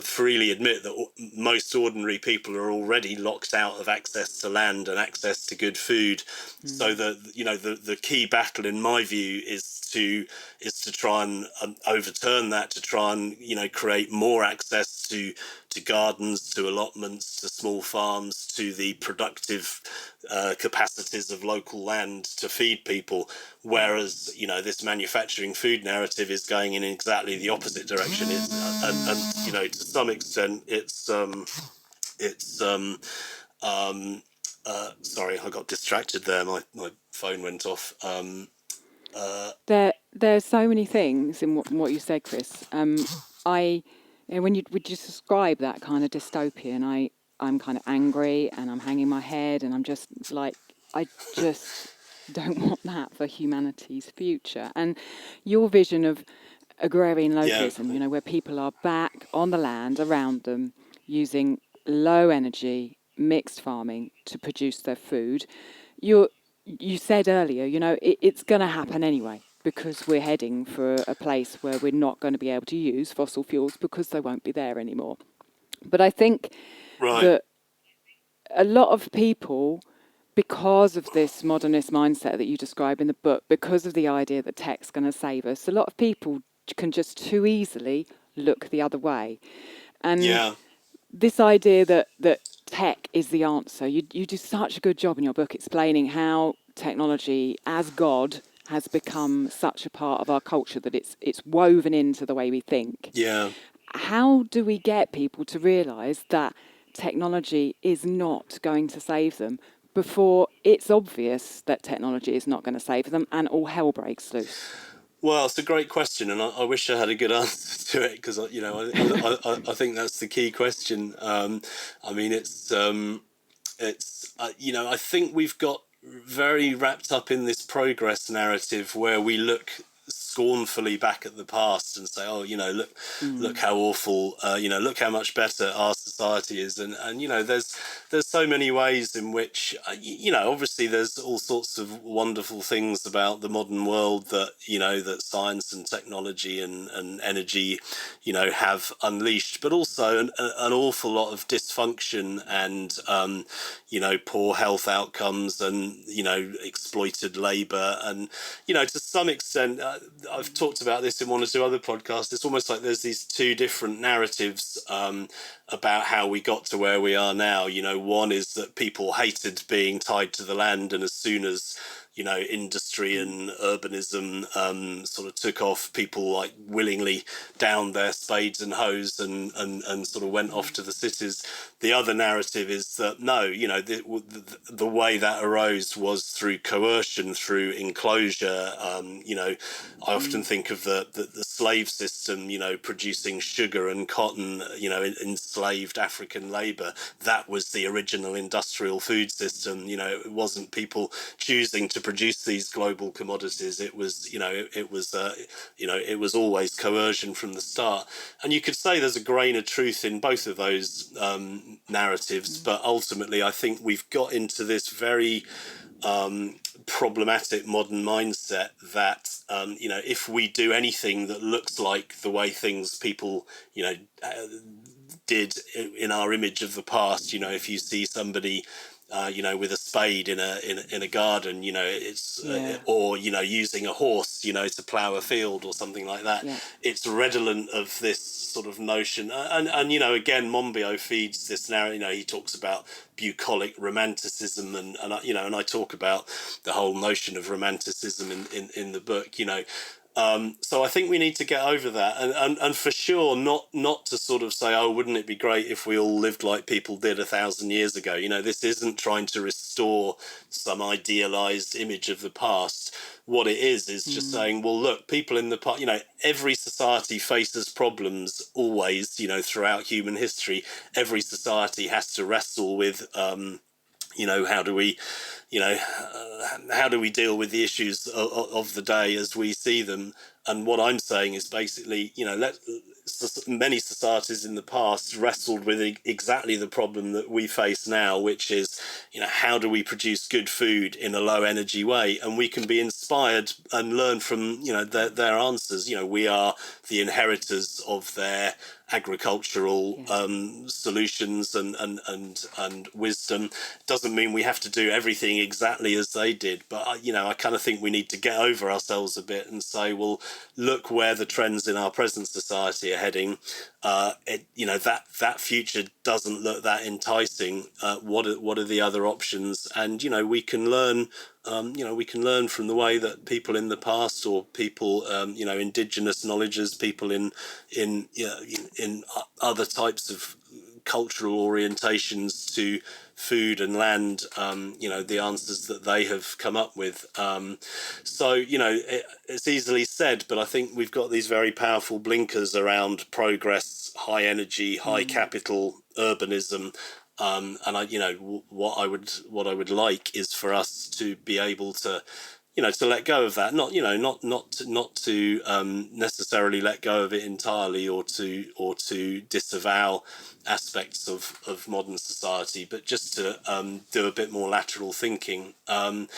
freely admit that most ordinary people are already locked out of access to land and access to good food. So the key battle, in my view, is to try and overturn that, to try and create more access to gardens, to allotments, to small farms, to the productive capacities of local land to feed people. Whereas this manufacturing food narrative is going in exactly the opposite direction. And to some extent, sorry, I got distracted there. My phone went off. There's so many things in what you said, Chris. When you would just describe that kind of dystopian, I'm kind of angry and I'm hanging my head and I'm just like, I just don't want that for humanity's future. And your vision of agrarian Yeah. localism, you know, where people are back on the land around them using low energy mixed farming to produce their food. You said earlier, you know, it's going to happen anyway because we're heading for a place where we're not going to be able to use fossil fuels because they won't be there anymore. But I think Right. that a lot of people, because of this modernist mindset that you describe in the book, because of the idea that tech's going to save us, a lot of people can just too easily look the other way. And Yeah. this idea that tech is the answer, you do such a good job in your book explaining how technology as God has become such a part of our culture that it's woven into the way we think. Yeah. How do we get people to realise that technology is not going to save them before it's obvious that technology is not going to save them and all hell breaks loose? Well, it's a great question, and I wish I had a good answer to it because I think that's the key question. I mean, I think we've got very wrapped up in this progress narrative where we look scornfully back at the past and say, oh, look how awful, look how much better our society is. And there's so many ways in which, obviously there's all sorts of wonderful things about the modern world that science and technology and energy, have unleashed, but also an awful lot of dysfunction and, poor health outcomes and, exploited labor. And, to some extent, I've talked about this in one or two other podcasts. It's almost like there's these two different narratives about how we got to where we are now. One is that people hated being tied to the land, and as soon as industry and urbanism sort of took off, people like willingly downed their spades and hoes and sort of went off to the cities. The other narrative is that no, the way that arose was through coercion, through enclosure. I often think of the slave system, producing sugar and cotton, enslaved African labor. That was the original industrial food system. It wasn't people choosing to produce these global commodities. It was, it was always coercion from the start. And you could say there's a grain of truth in both of those narratives, but ultimately I think we've got into this very problematic modern mindset that if we do anything that looks like the way things people did in our image of the past, if you see somebody with a spade in a garden, or using a horse, to plough a field or something like that. Yeah. It's redolent of this sort of notion, and again, Monbiot feeds this narrative. He talks about bucolic romanticism, and I talk about the whole notion of romanticism in the book. So I think we need to get over that, and for sure not to sort of say, oh, wouldn't it be great if we all lived like people did 1,000 years ago? This isn't trying to restore some idealized image of the past. What it is just saying, well, look, people in the past, every society faces problems always, throughout human history. Every society has to wrestle with, how do we deal with the issues of the day as we see them? And what I'm saying is basically, many societies in the past wrestled with exactly the problem that we face now, which is, how do we produce good food in a low energy way? And we can be inspired and learn from, their answers. We are the inheritors of their agricultural solutions and wisdom. Doesn't mean we have to do everything exactly as they did, but I kind of think we need to get over ourselves a bit and say, well, look where the trends in our present society are heading. That future doesn't look that enticing. What are the other options? And we can learn. We can learn from the way that people in the past, or people, indigenous knowledges, people in other types of cultural orientations to food and land, the answers that they have come up with. It's easily said, but I think we've got these very powerful blinkers around progress, high energy, high capital, urbanism, And what I would like is for us to be able to, to let go of that, not to necessarily let go of it entirely, or to disavow aspects of modern society, but just to do a bit more lateral thinking. And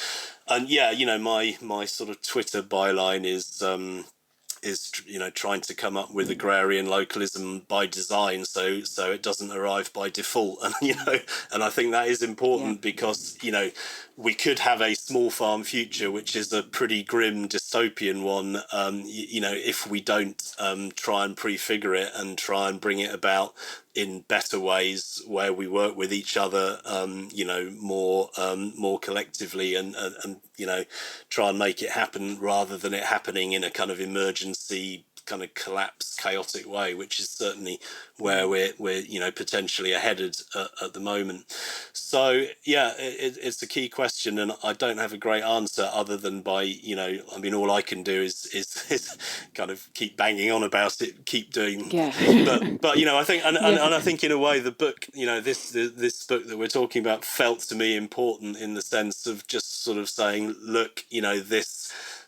yeah, my sort of Twitter byline is trying to come up with agrarian localism by design, so it doesn't arrive by default. And and I think that is important, because we could have a small farm future which is a pretty grim dystopian one, if we don't try and prefigure it and try and bring it about in better ways, where we work with each other more collectively, and try and make it happen, rather than it happening in a kind of emergency, kind of collapse, chaotic way, which is certainly where we're potentially headed at the moment. So yeah, it's a key question, and I don't have a great answer, other than by all I can do is kind of keep banging on about it, keep doing. But I think and I think in a way the book, this book that we're talking about, felt to me important, in the sense of just sort of saying, look,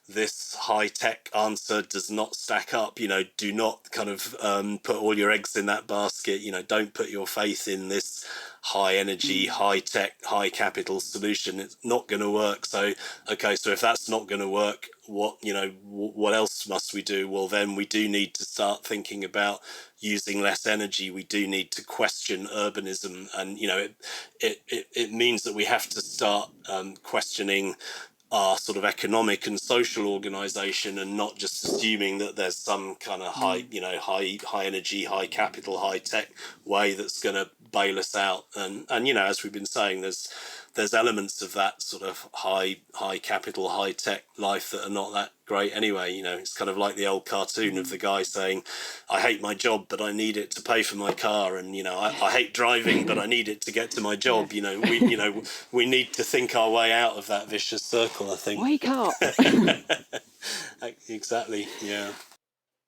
this high-tech answer does not stack up. Do not kind of put all your eggs in that basket. Don't put your faith in this high energy, high tech, high capital solution. It's not going to work. So if that's not going to work, what else must we do? Well, then we do need to start thinking about using less energy. We do need to question urbanism, and it means that we have to start questioning our sort of economic and social organization, and not just assuming that there's some kind of high energy, high capital, high tech way that's going to bail us out. And as we've been saying, there's elements of that sort of high capital, high tech life that are not that great anyway. It's kind of like the old cartoon of the guy saying, I hate my job, but I need it to pay for my car, and I hate driving, but I need it to get to my job. We need to think our way out of that vicious circle, I think. Wake up. Exactly. Yeah.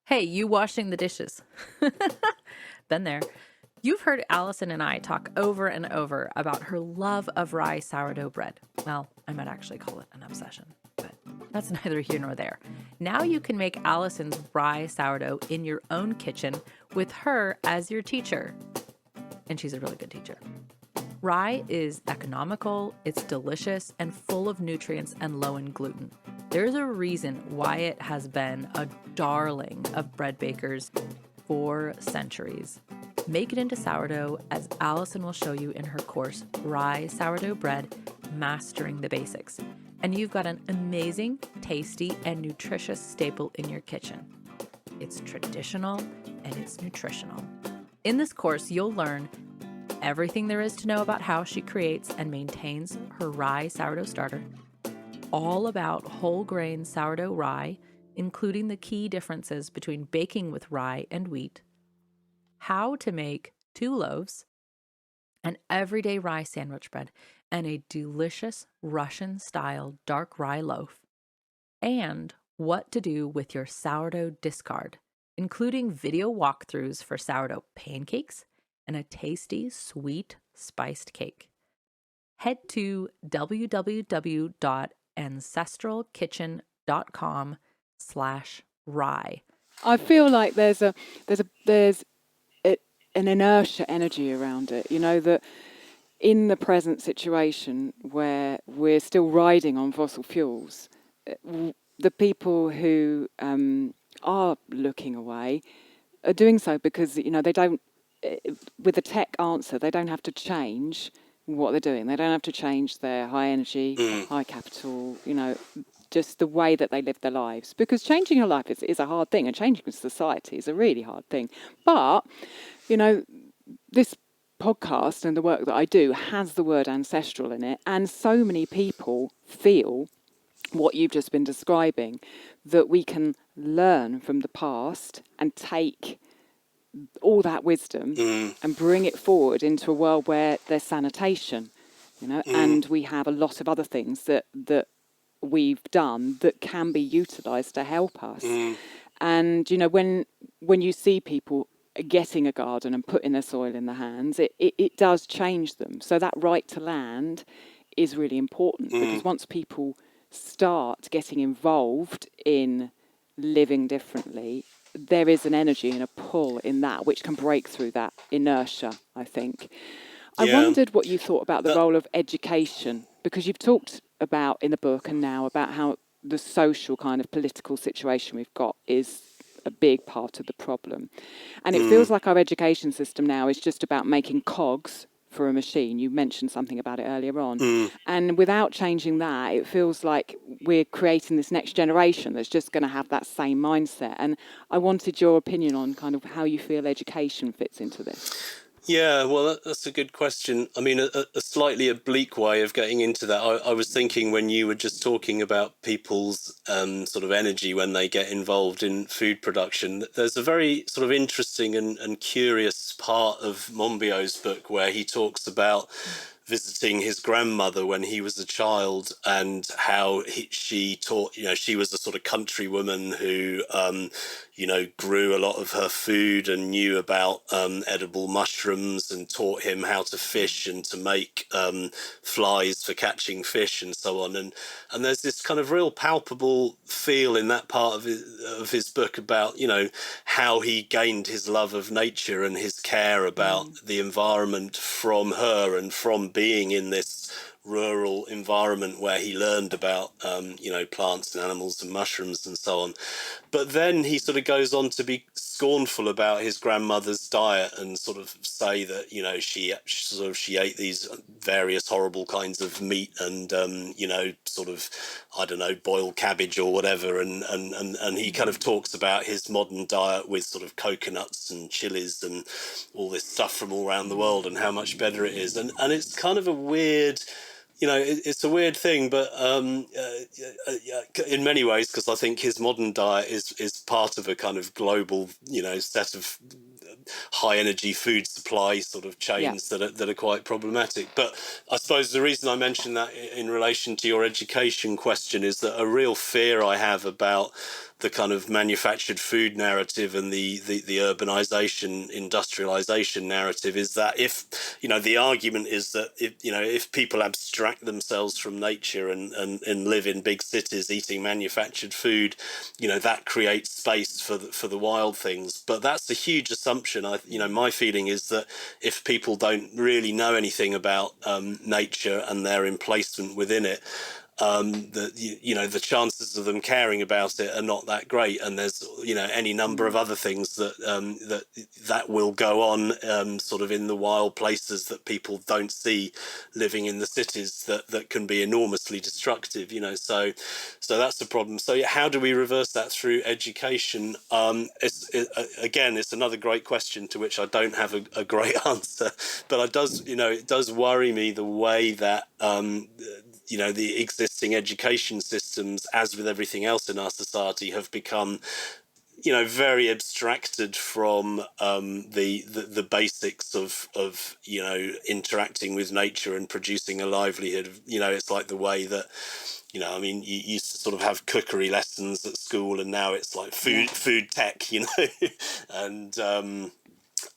Hey, you washing the dishes. Been there. You've heard Allison and I talk over and over about her love of rye sourdough bread. Well, I might actually call it an obsession, but that's neither here nor there. Now you can make Allison's rye sourdough in your own kitchen with her as your teacher. And she's a really good teacher. Rye is economical, it's delicious, and full of nutrients and low in gluten. There's a reason why it has been a darling of bread bakers for centuries. Make it into sourdough, as Allison will show you in her course, Rye Sourdough Bread, Mastering the Basics. And you've got an amazing, tasty, and nutritious staple in your kitchen. It's traditional and it's nutritional. In this course, you'll learn everything there is to know about how she creates and maintains her rye sourdough starter, all about whole grain sourdough rye, including the key differences between baking with rye and wheat, how to make 2 loaves, an everyday rye sandwich bread, and a delicious Russian-style dark rye loaf, and what to do with your sourdough discard, including video walkthroughs for sourdough pancakes and a tasty, sweet, spiced cake. Head to www.ancestralkitchen.com/rye. I feel like there's an inertia energy around it, that in the present situation where we're still riding on fossil fuels, the people who are looking away are doing so because, they don't, with the tech answer, they don't have to change what they're doing. They don't have to change their high energy, high capital, just the way that they live their lives. Because changing your life is a hard thing, and changing society is a really hard thing. But, this podcast and the work that I do has the word ancestral in it, and so many people feel what you've just been describing, that we can learn from the past and take all that wisdom and bring it forward into a world where there's sanitation, and we have a lot of other things that we've done that can be utilised to help us. And when you see people getting a garden and putting their soil in their hands, it does change them. So that right to land is really important, because once people start getting involved in living differently, there is an energy and a pull in that which can break through that inertia, I think. I wondered what you thought about the role of education, because you've talked about in the book and now about how the social kind of political situation we've got is a big part of the problem. And it feels like our education system now is just about making cogs for a machine. You mentioned something about it earlier on. And without changing that, it feels like we're creating this next generation that's just going to have that same mindset. And I wanted your opinion on kind of how you feel education fits into this. Yeah, well, that's a good question. I mean, a slightly oblique way of getting into that, I was thinking when you were just talking about people's sort of energy when they get involved in food production, there's a very sort of interesting and curious part of Monbiot's book where he talks about visiting his grandmother when he was a child, and how she taught, she was a sort of country woman who, grew a lot of her food and knew about edible mushrooms, and taught him how to fish and to make flies for catching fish and so on. And there's this kind of real palpable feel in that part of his book about, how he gained his love of nature and his care about the environment from her, and from being in this rural environment where he learned about plants and animals and mushrooms and so on. But then he sort of goes on to be scornful about his grandmother's diet, and sort of say that she ate these various horrible kinds of meat, and boiled cabbage or whatever, and he kind of talks about his modern diet with sort of coconuts and chilies and all this stuff from all around the world, and how much better it is. And it's kind of a weird, it's a weird thing, but in many ways, because I think his modern diet is part of a kind of global, set of high energy food supply sort of chains that are quite problematic. But I suppose the reason I mention that in relation to your education question is that a real fear I have about the kind of manufactured food narrative and the urbanization, industrialization narrative is that if, the argument is that if people abstract themselves from nature and live in big cities eating manufactured food, that creates space for the wild things. But that's a huge assumption. My feeling is that if people don't really know anything about nature and their emplacement within it, the chances of them caring about it are not that great, and there's any number of other things that will go on sort of in the wild places that people don't see living in the cities that can be enormously destructive. So that's the problem. So how do we reverse that through education? It's another great question to which I don't have a great answer, but it does worry me the way that the existing education systems, as with everything else in our society, have become, very abstracted from the basics of interacting with nature and producing a livelihood. It's like the way that, you used to sort of have cookery lessons at school, and now it's like food tech, and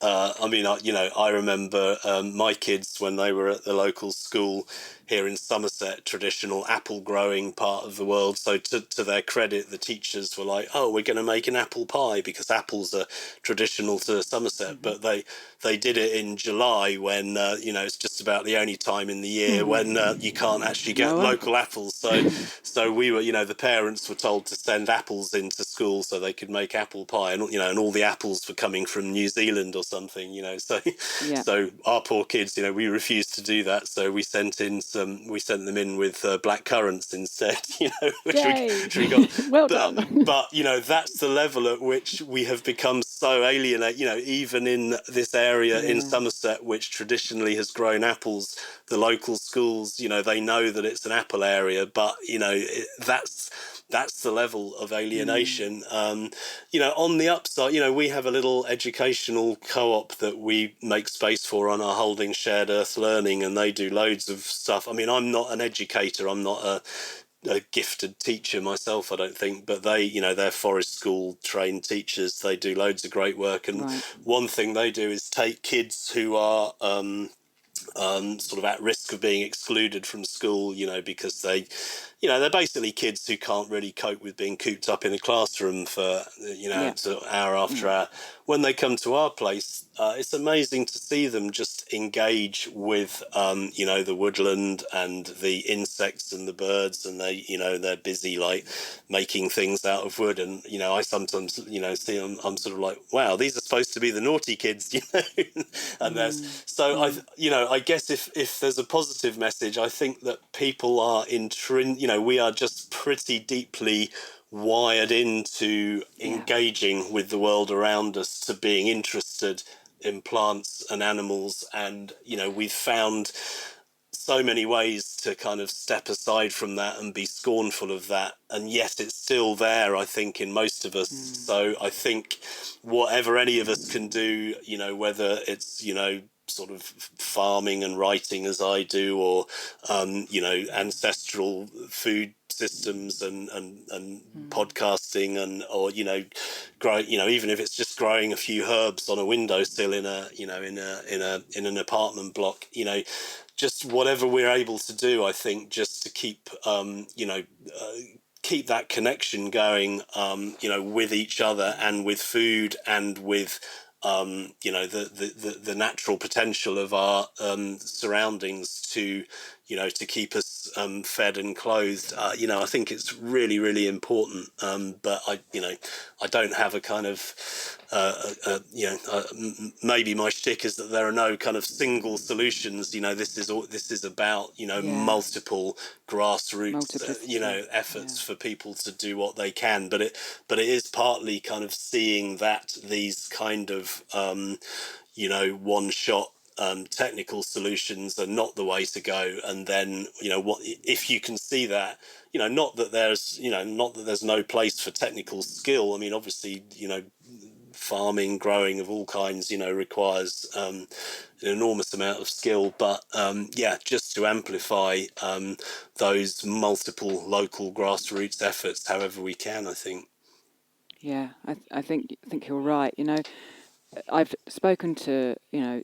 I remember my kids when they were at the local school here in Somerset, traditional apple growing part of the world. So to their credit, the teachers were like, "Oh, we're going to make an apple pie because apples are traditional to Somerset." But they did it in July when it's just about the only time in the year when you can't actually get local apples. So we were, the parents were told to send apples into school so they could make apple pie, and all the apples were coming from New Zealand or something. So our poor kids, we refused to do that. So we sent them in with black currants instead, which we got. Well done. But that's the level at which we have become so alienated. Even in this area in Somerset, which traditionally has grown apples, the local schools, they know that it's an apple area, but that's the level of alienation. On the upside, we have a little educational co-op that we make space for on our holding Shared Earth Learning, and they do loads of stuff. I mean, I'm not an educator. I'm not a gifted teacher myself, I don't think, but they, they're forest school trained teachers. They do loads of great work, and one thing they do is take kids who are sort of at risk of being excluded from school, because they're basically kids who can't really cope with being cooped up in a classroom for, sort of hour after hour. When they come to our place, it's amazing to see them just engage with, the woodland and the insects and the birds, and they're busy like making things out of wood. And, I sometimes, see them, I'm sort of like, wow, these are supposed to be the naughty kids, and I guess if there's a positive message, I think that people are we are just pretty deeply wired into engaging with the world around us, to being interested in plants and animals, and we've found so many ways to kind of step aside from that and be scornful of that, and yet it's still there, I think, in most of us. So I think whatever any of us can do, whether it's sort of farming and writing as I do, or ancestral food systems and podcasting, and or grow, even if it's just growing a few herbs on a windowsill in an apartment block, just whatever we're able to do, I think, just to keep keep that connection going, with each other and with food and with the natural potential of our surroundings to keep us fed and clothed. I think it's really, really important. But I don't have a kind of maybe my shtick is that there are no kind of single solutions. This is about multiple grassroots efforts for people to do what they can. But it is partly kind of seeing that these kind of one shot technical solutions are not the way to go. And then what if you can see that, not that there's no place for technical skill. I mean, obviously, farming, growing of all kinds, requires an enormous amount of skill, but just to amplify those multiple local grassroots efforts however we can, I think. I think you're right. I've spoken to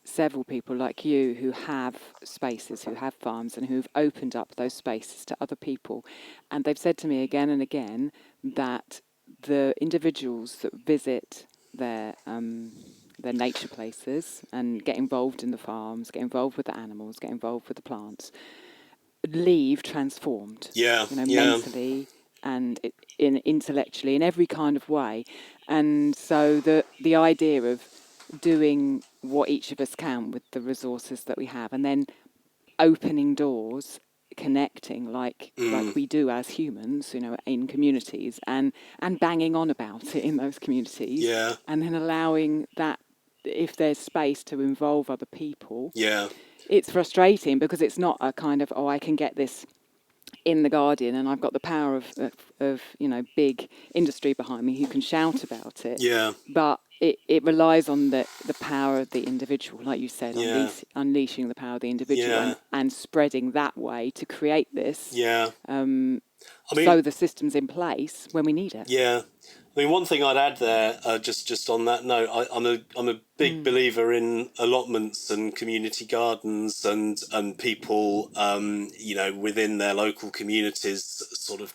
several people like you who have spaces, who have farms, and who've opened up those spaces to other people, and they've said to me again and again that the individuals that visit their nature places and get involved in the farms, get involved with the animals, get involved with the plants, leave transformed. Mentally and intellectually, in every kind of way. And so the idea of doing what each of us can with the resources that we have, and then opening doors, connecting like we do as humans, in communities, and banging on about it in those communities, and then allowing that, if there's space, to involve other people. It's frustrating because it's not a kind of, I can get this in the Guardian and I've got the power of big industry behind me who can shout about it. But it relies on the power of the individual, like you said, unleashing the power of the individual and spreading that way to create this. So the system's in place when we need it. I mean, one thing I'd add there, just on that note, I'm a big believer in allotments and community gardens and people, within their local communities, sort of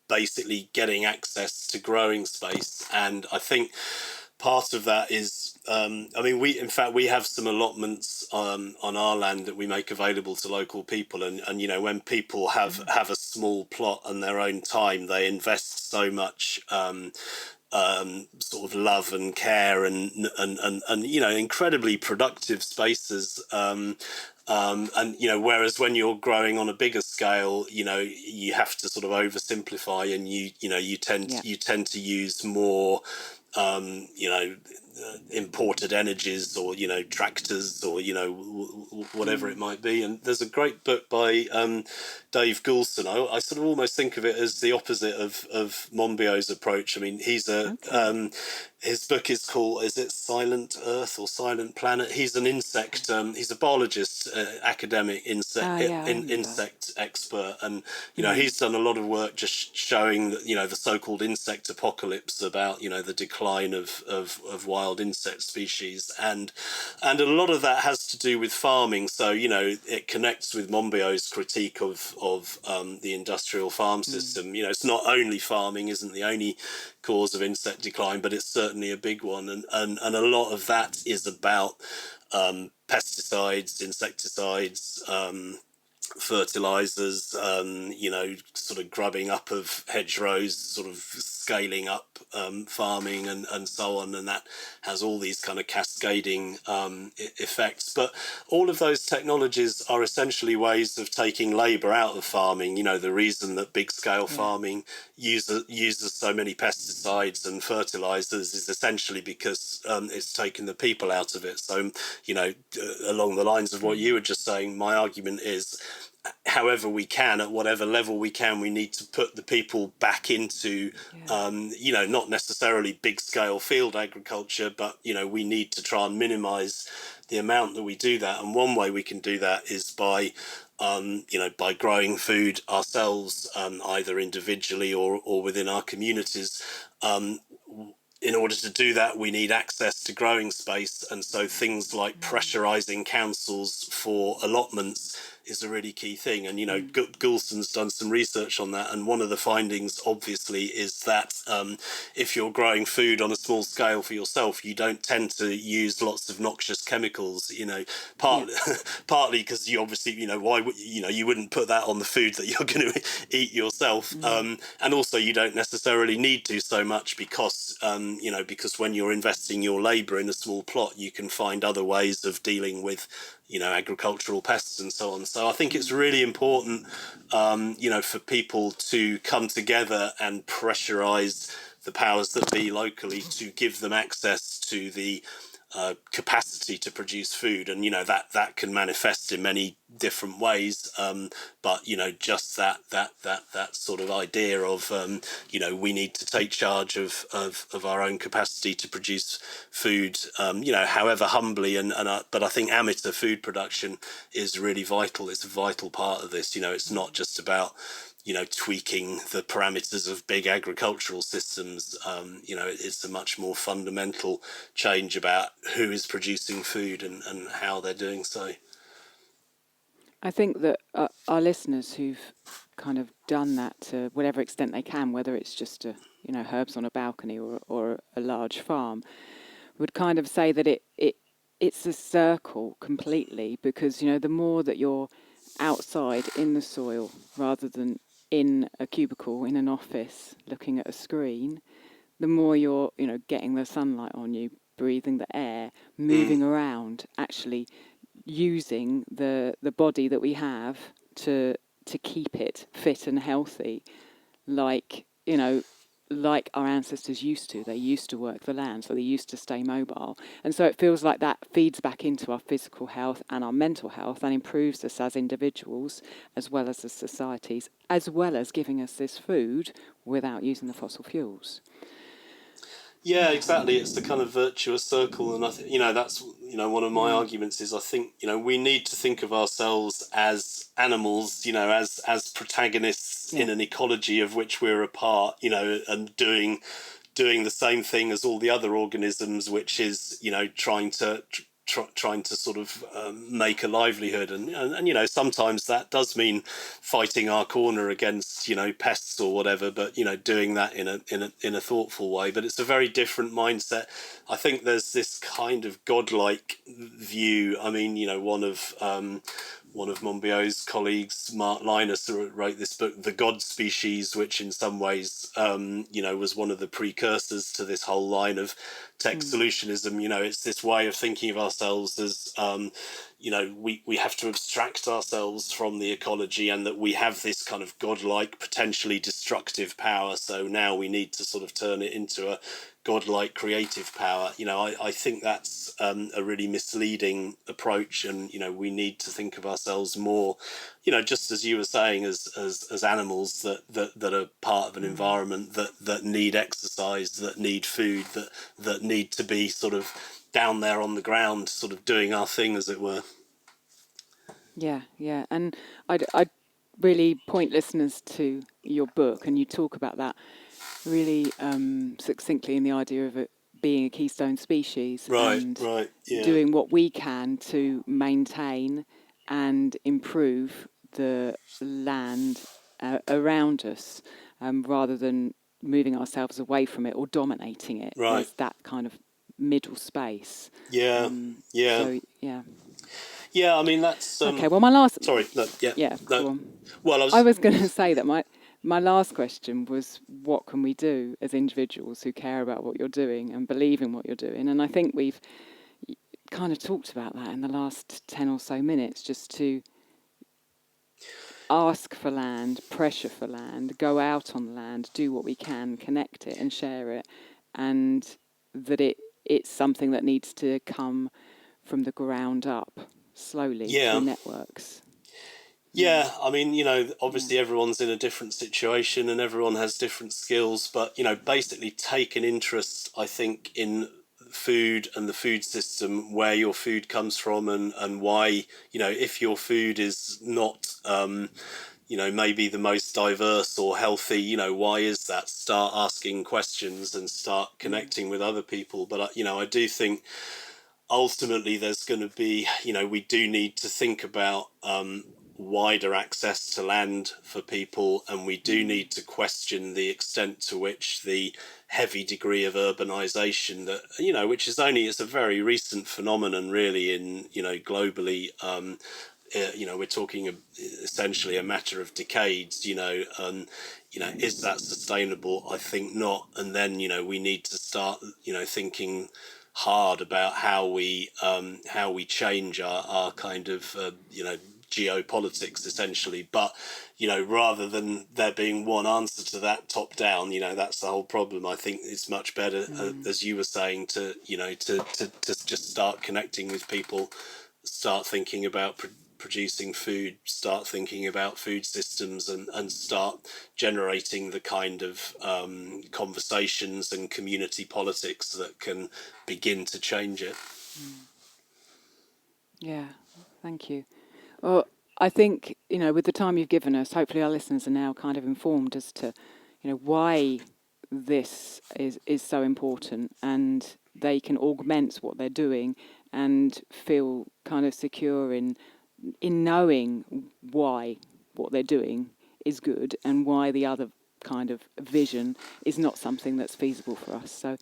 basically getting access to growing space. And I think part of that is, we have some allotments on our land that we make available to local people, and when people have a small plot and their own time, they invest so much sort of love and care and incredibly productive spaces. Whereas when you're growing on a bigger scale, you have to sort of oversimplify, and you tend to use more imported energies, or tractors, or whatever it might be. And there's a great book by Dave Goulson. I sort of almost think of it as the opposite of Monbiot's approach. I mean, his book is called, is it Silent Earth or Silent Planet? He's an insect, he's a biologist, academic insect expert, and he's done a lot of work just showing that the so-called insect apocalypse, about the decline of wild insect species, and a lot of that has to do with farming. So it connects with Monbiot's critique of the industrial farm system. It's not only farming isn't the only cause of insect decline, but it's certainly a big one, and a lot of that is about pesticides, insecticides, fertilizers, sort of grubbing up of hedgerows, sort of scaling up farming, and so on, and that has all these kind of cascading effects. But all of those technologies are essentially ways of taking labor out of farming. The reason that big scale farming uses so many pesticides and fertilizers is essentially because it's taken the people out of it. So along the lines of what you were just saying, my argument is, however we can, at whatever level we can, we need to put the people back into not necessarily big scale field agriculture, but we need to try and minimize the amount that we do that. And one way we can do that is by by growing food ourselves, either individually or within our communities. In order to do that, we need access to growing space, and so things like pressurizing councils for allotments is a really key thing. And Goulson's done some research on that, and one of the findings obviously is that if you're growing food on a small scale for yourself, you don't tend to use lots of noxious chemicals, partly because you obviously why would you wouldn't put that on the food that you're going to eat yourself, and also you don't necessarily need to so much, because because when you're investing your labor in a small plot, you can find other ways of dealing with agricultural pests and so on. So I think it's really important, for people to come together and pressurize the powers that be locally to give them access to the capacity to produce food. And that can manifest in many different ways, but just that sort of idea of we need to take charge of our own capacity to produce food, however humbly, but I think amateur food production is really vital. It's a vital part of this. It's not just about tweaking the parameters of big agricultural systems. It's a much more fundamental change about who is producing food and how they're doing so. I think that our listeners who've kind of done that to whatever extent they can, whether it's just herbs on a balcony or a large farm, would kind of say that it's a circle completely, because the more that you're outside in the soil rather than in a cubicle in an office looking at a screen, the more you're getting the sunlight on you, breathing the air, moving around, actually using the body that we have to keep it fit and healthy, like our ancestors used to. They used to work the land, so they used to stay mobile. And so it feels like that feeds back into our physical health and our mental health, and improves us as individuals as well as societies, as well as giving us this food without using the fossil fuels. Yeah, exactly. It's the kind of virtuous circle, and I think that's one of my arguments is, I think we need to think of ourselves as animals, as protagonists in an ecology of which we're a part, and doing the same thing as all the other organisms, which is trying to sort of make a livelihood, and sometimes that does mean fighting our corner against pests or whatever, but doing that in a thoughtful way. But it's a very different mindset. I think there's this kind of godlike view. I mean, one of Monbiot's colleagues, Mark Linus, wrote this book, The God Species, which in some ways, was one of the precursors to this whole line of tech solutionism. It's this way of thinking of ourselves as, we have to abstract ourselves from the ecology, and that we have this kind of godlike, potentially destructive power. So now we need to sort of turn it into a godlike creative power. I think that's a really misleading approach, and we need to think of ourselves more, just as you were saying, as animals that are part of an environment that need exercise, that need food, that need to be sort of down there on the ground, sort of doing our thing, as it were. Yeah, yeah. And I'd really point listeners to your book, and you talk about that really succinctly in the idea of it being a keystone species Right, and yeah. doing what we can to maintain and improve the land around us, rather than moving ourselves away from it or dominating it. Right. There's that kind of middle space. Yeah, yeah. So, yeah. Yeah, I mean, that's... Okay, well, my last... Sorry, no, yeah. Yeah, No. go on. Well, I was going to say that my last question was, what can we do as individuals who care about what you're doing and believe in what you're doing? And I think we've kind of talked about that in the last 10 or so minutes, just to ask for land, pressure for land, go out on the land, do what we can, connect it and share it, and that it's something that needs to come from the ground up slowly through networks. Yeah, I mean, obviously everyone's in a different situation and everyone has different skills, but, basically take an interest, I think, in food and the food system, where your food comes from, and why, if your food is not, maybe the most diverse or healthy, why is that? Start asking questions and start connecting with other people. But, I do think ultimately there's going to be, we do need to think about wider access to land for people, and we do need to question the extent to which the heavy degree of urbanization that, which is it's a very recent phenomenon really in, globally, we're talking essentially a matter of decades, is that sustainable? I think not. And then, we need to start, thinking hard about how we change our kind of, geopolitics essentially. But, rather than there being one answer to that top down, that's the whole problem. I think it's much better, as you were saying, to just start connecting with people, start thinking about producing food, start thinking about food systems, and start generating the kind of conversations and community politics that can begin to change it. Yeah, thank you. Well, I think, with the time you've given us, hopefully our listeners are now kind of informed as to, why this is so important, and they can augment what they're doing and feel kind of secure in knowing why what they're doing is good and why the other kind of vision is not something that's feasible for us. So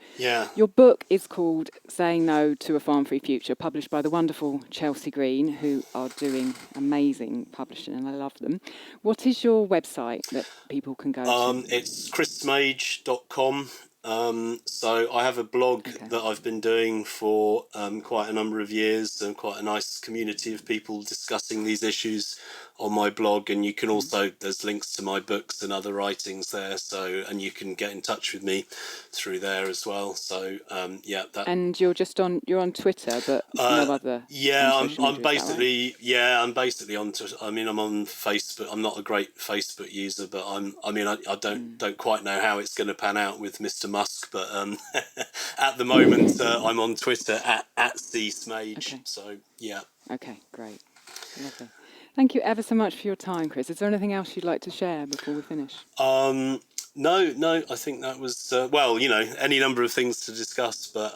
your book is called Saying No to a Farm-Free Future, published by the wonderful Chelsea Green, who are doing amazing publishing, and I love them. What is your website that people can go to? It's chrissmage.com. So I have a blog that I've been doing for quite a number of years, and quite a nice community of people discussing these issues on my blog. And you can also, there's links to my books and other writings there, and you can get in touch with me through there as well. So and you're on Twitter, but no other. I'm basically on Twitter. I mean, I'm on Facebook. I'm not a great Facebook user, but I don't quite know how it's going to pan out with Mr. Musk, but at the moment I'm on Twitter at Smaje. Okay. So yeah. Okay, great, lovely. Thank you ever so much for your time, Chris. Is there anything else you'd like to share before we finish? No, I think that was any number of things to discuss, but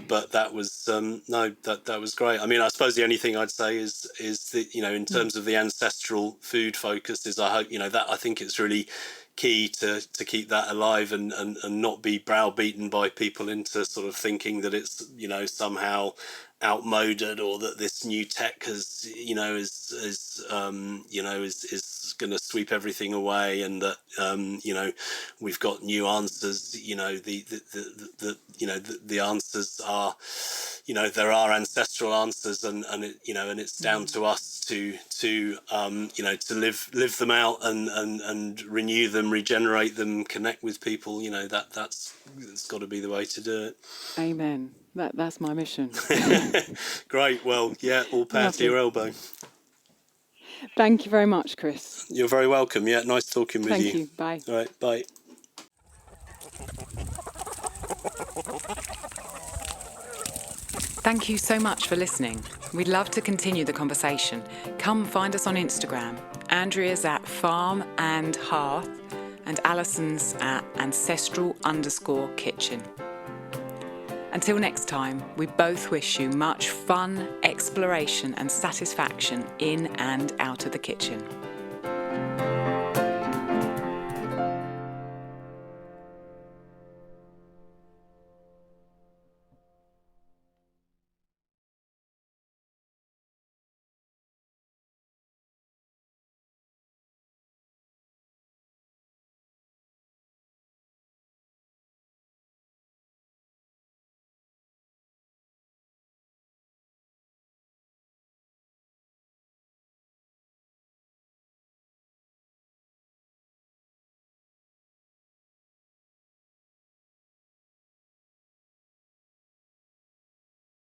but that was that was great. I mean, I suppose the only thing I'd say is that, in terms of the ancestral food focus, is I hope that I think it's really key to keep that alive, and not be browbeaten by people into sort of thinking that it's somehow outmoded, or that this new tech has is going to sweep everything away, and that we've got new answers. The answers are there are ancestral answers, and it's down to us to live them out and renew them, regenerate them, connect with people. That's got to be the way to do it. Amen. That's my mission. Great. Well, yeah, all power to your elbow. Thank you very much, Chris. You're very welcome. Yeah, nice talking with you. Thank you. Bye. All right, bye. Thank you so much for listening. We'd love to continue the conversation. Come find us on Instagram. Andrea's at Farm and Hearth, and Alison's at ancestral_kitchen. Until next time, we both wish you much fun, exploration and satisfaction in and out of the kitchen.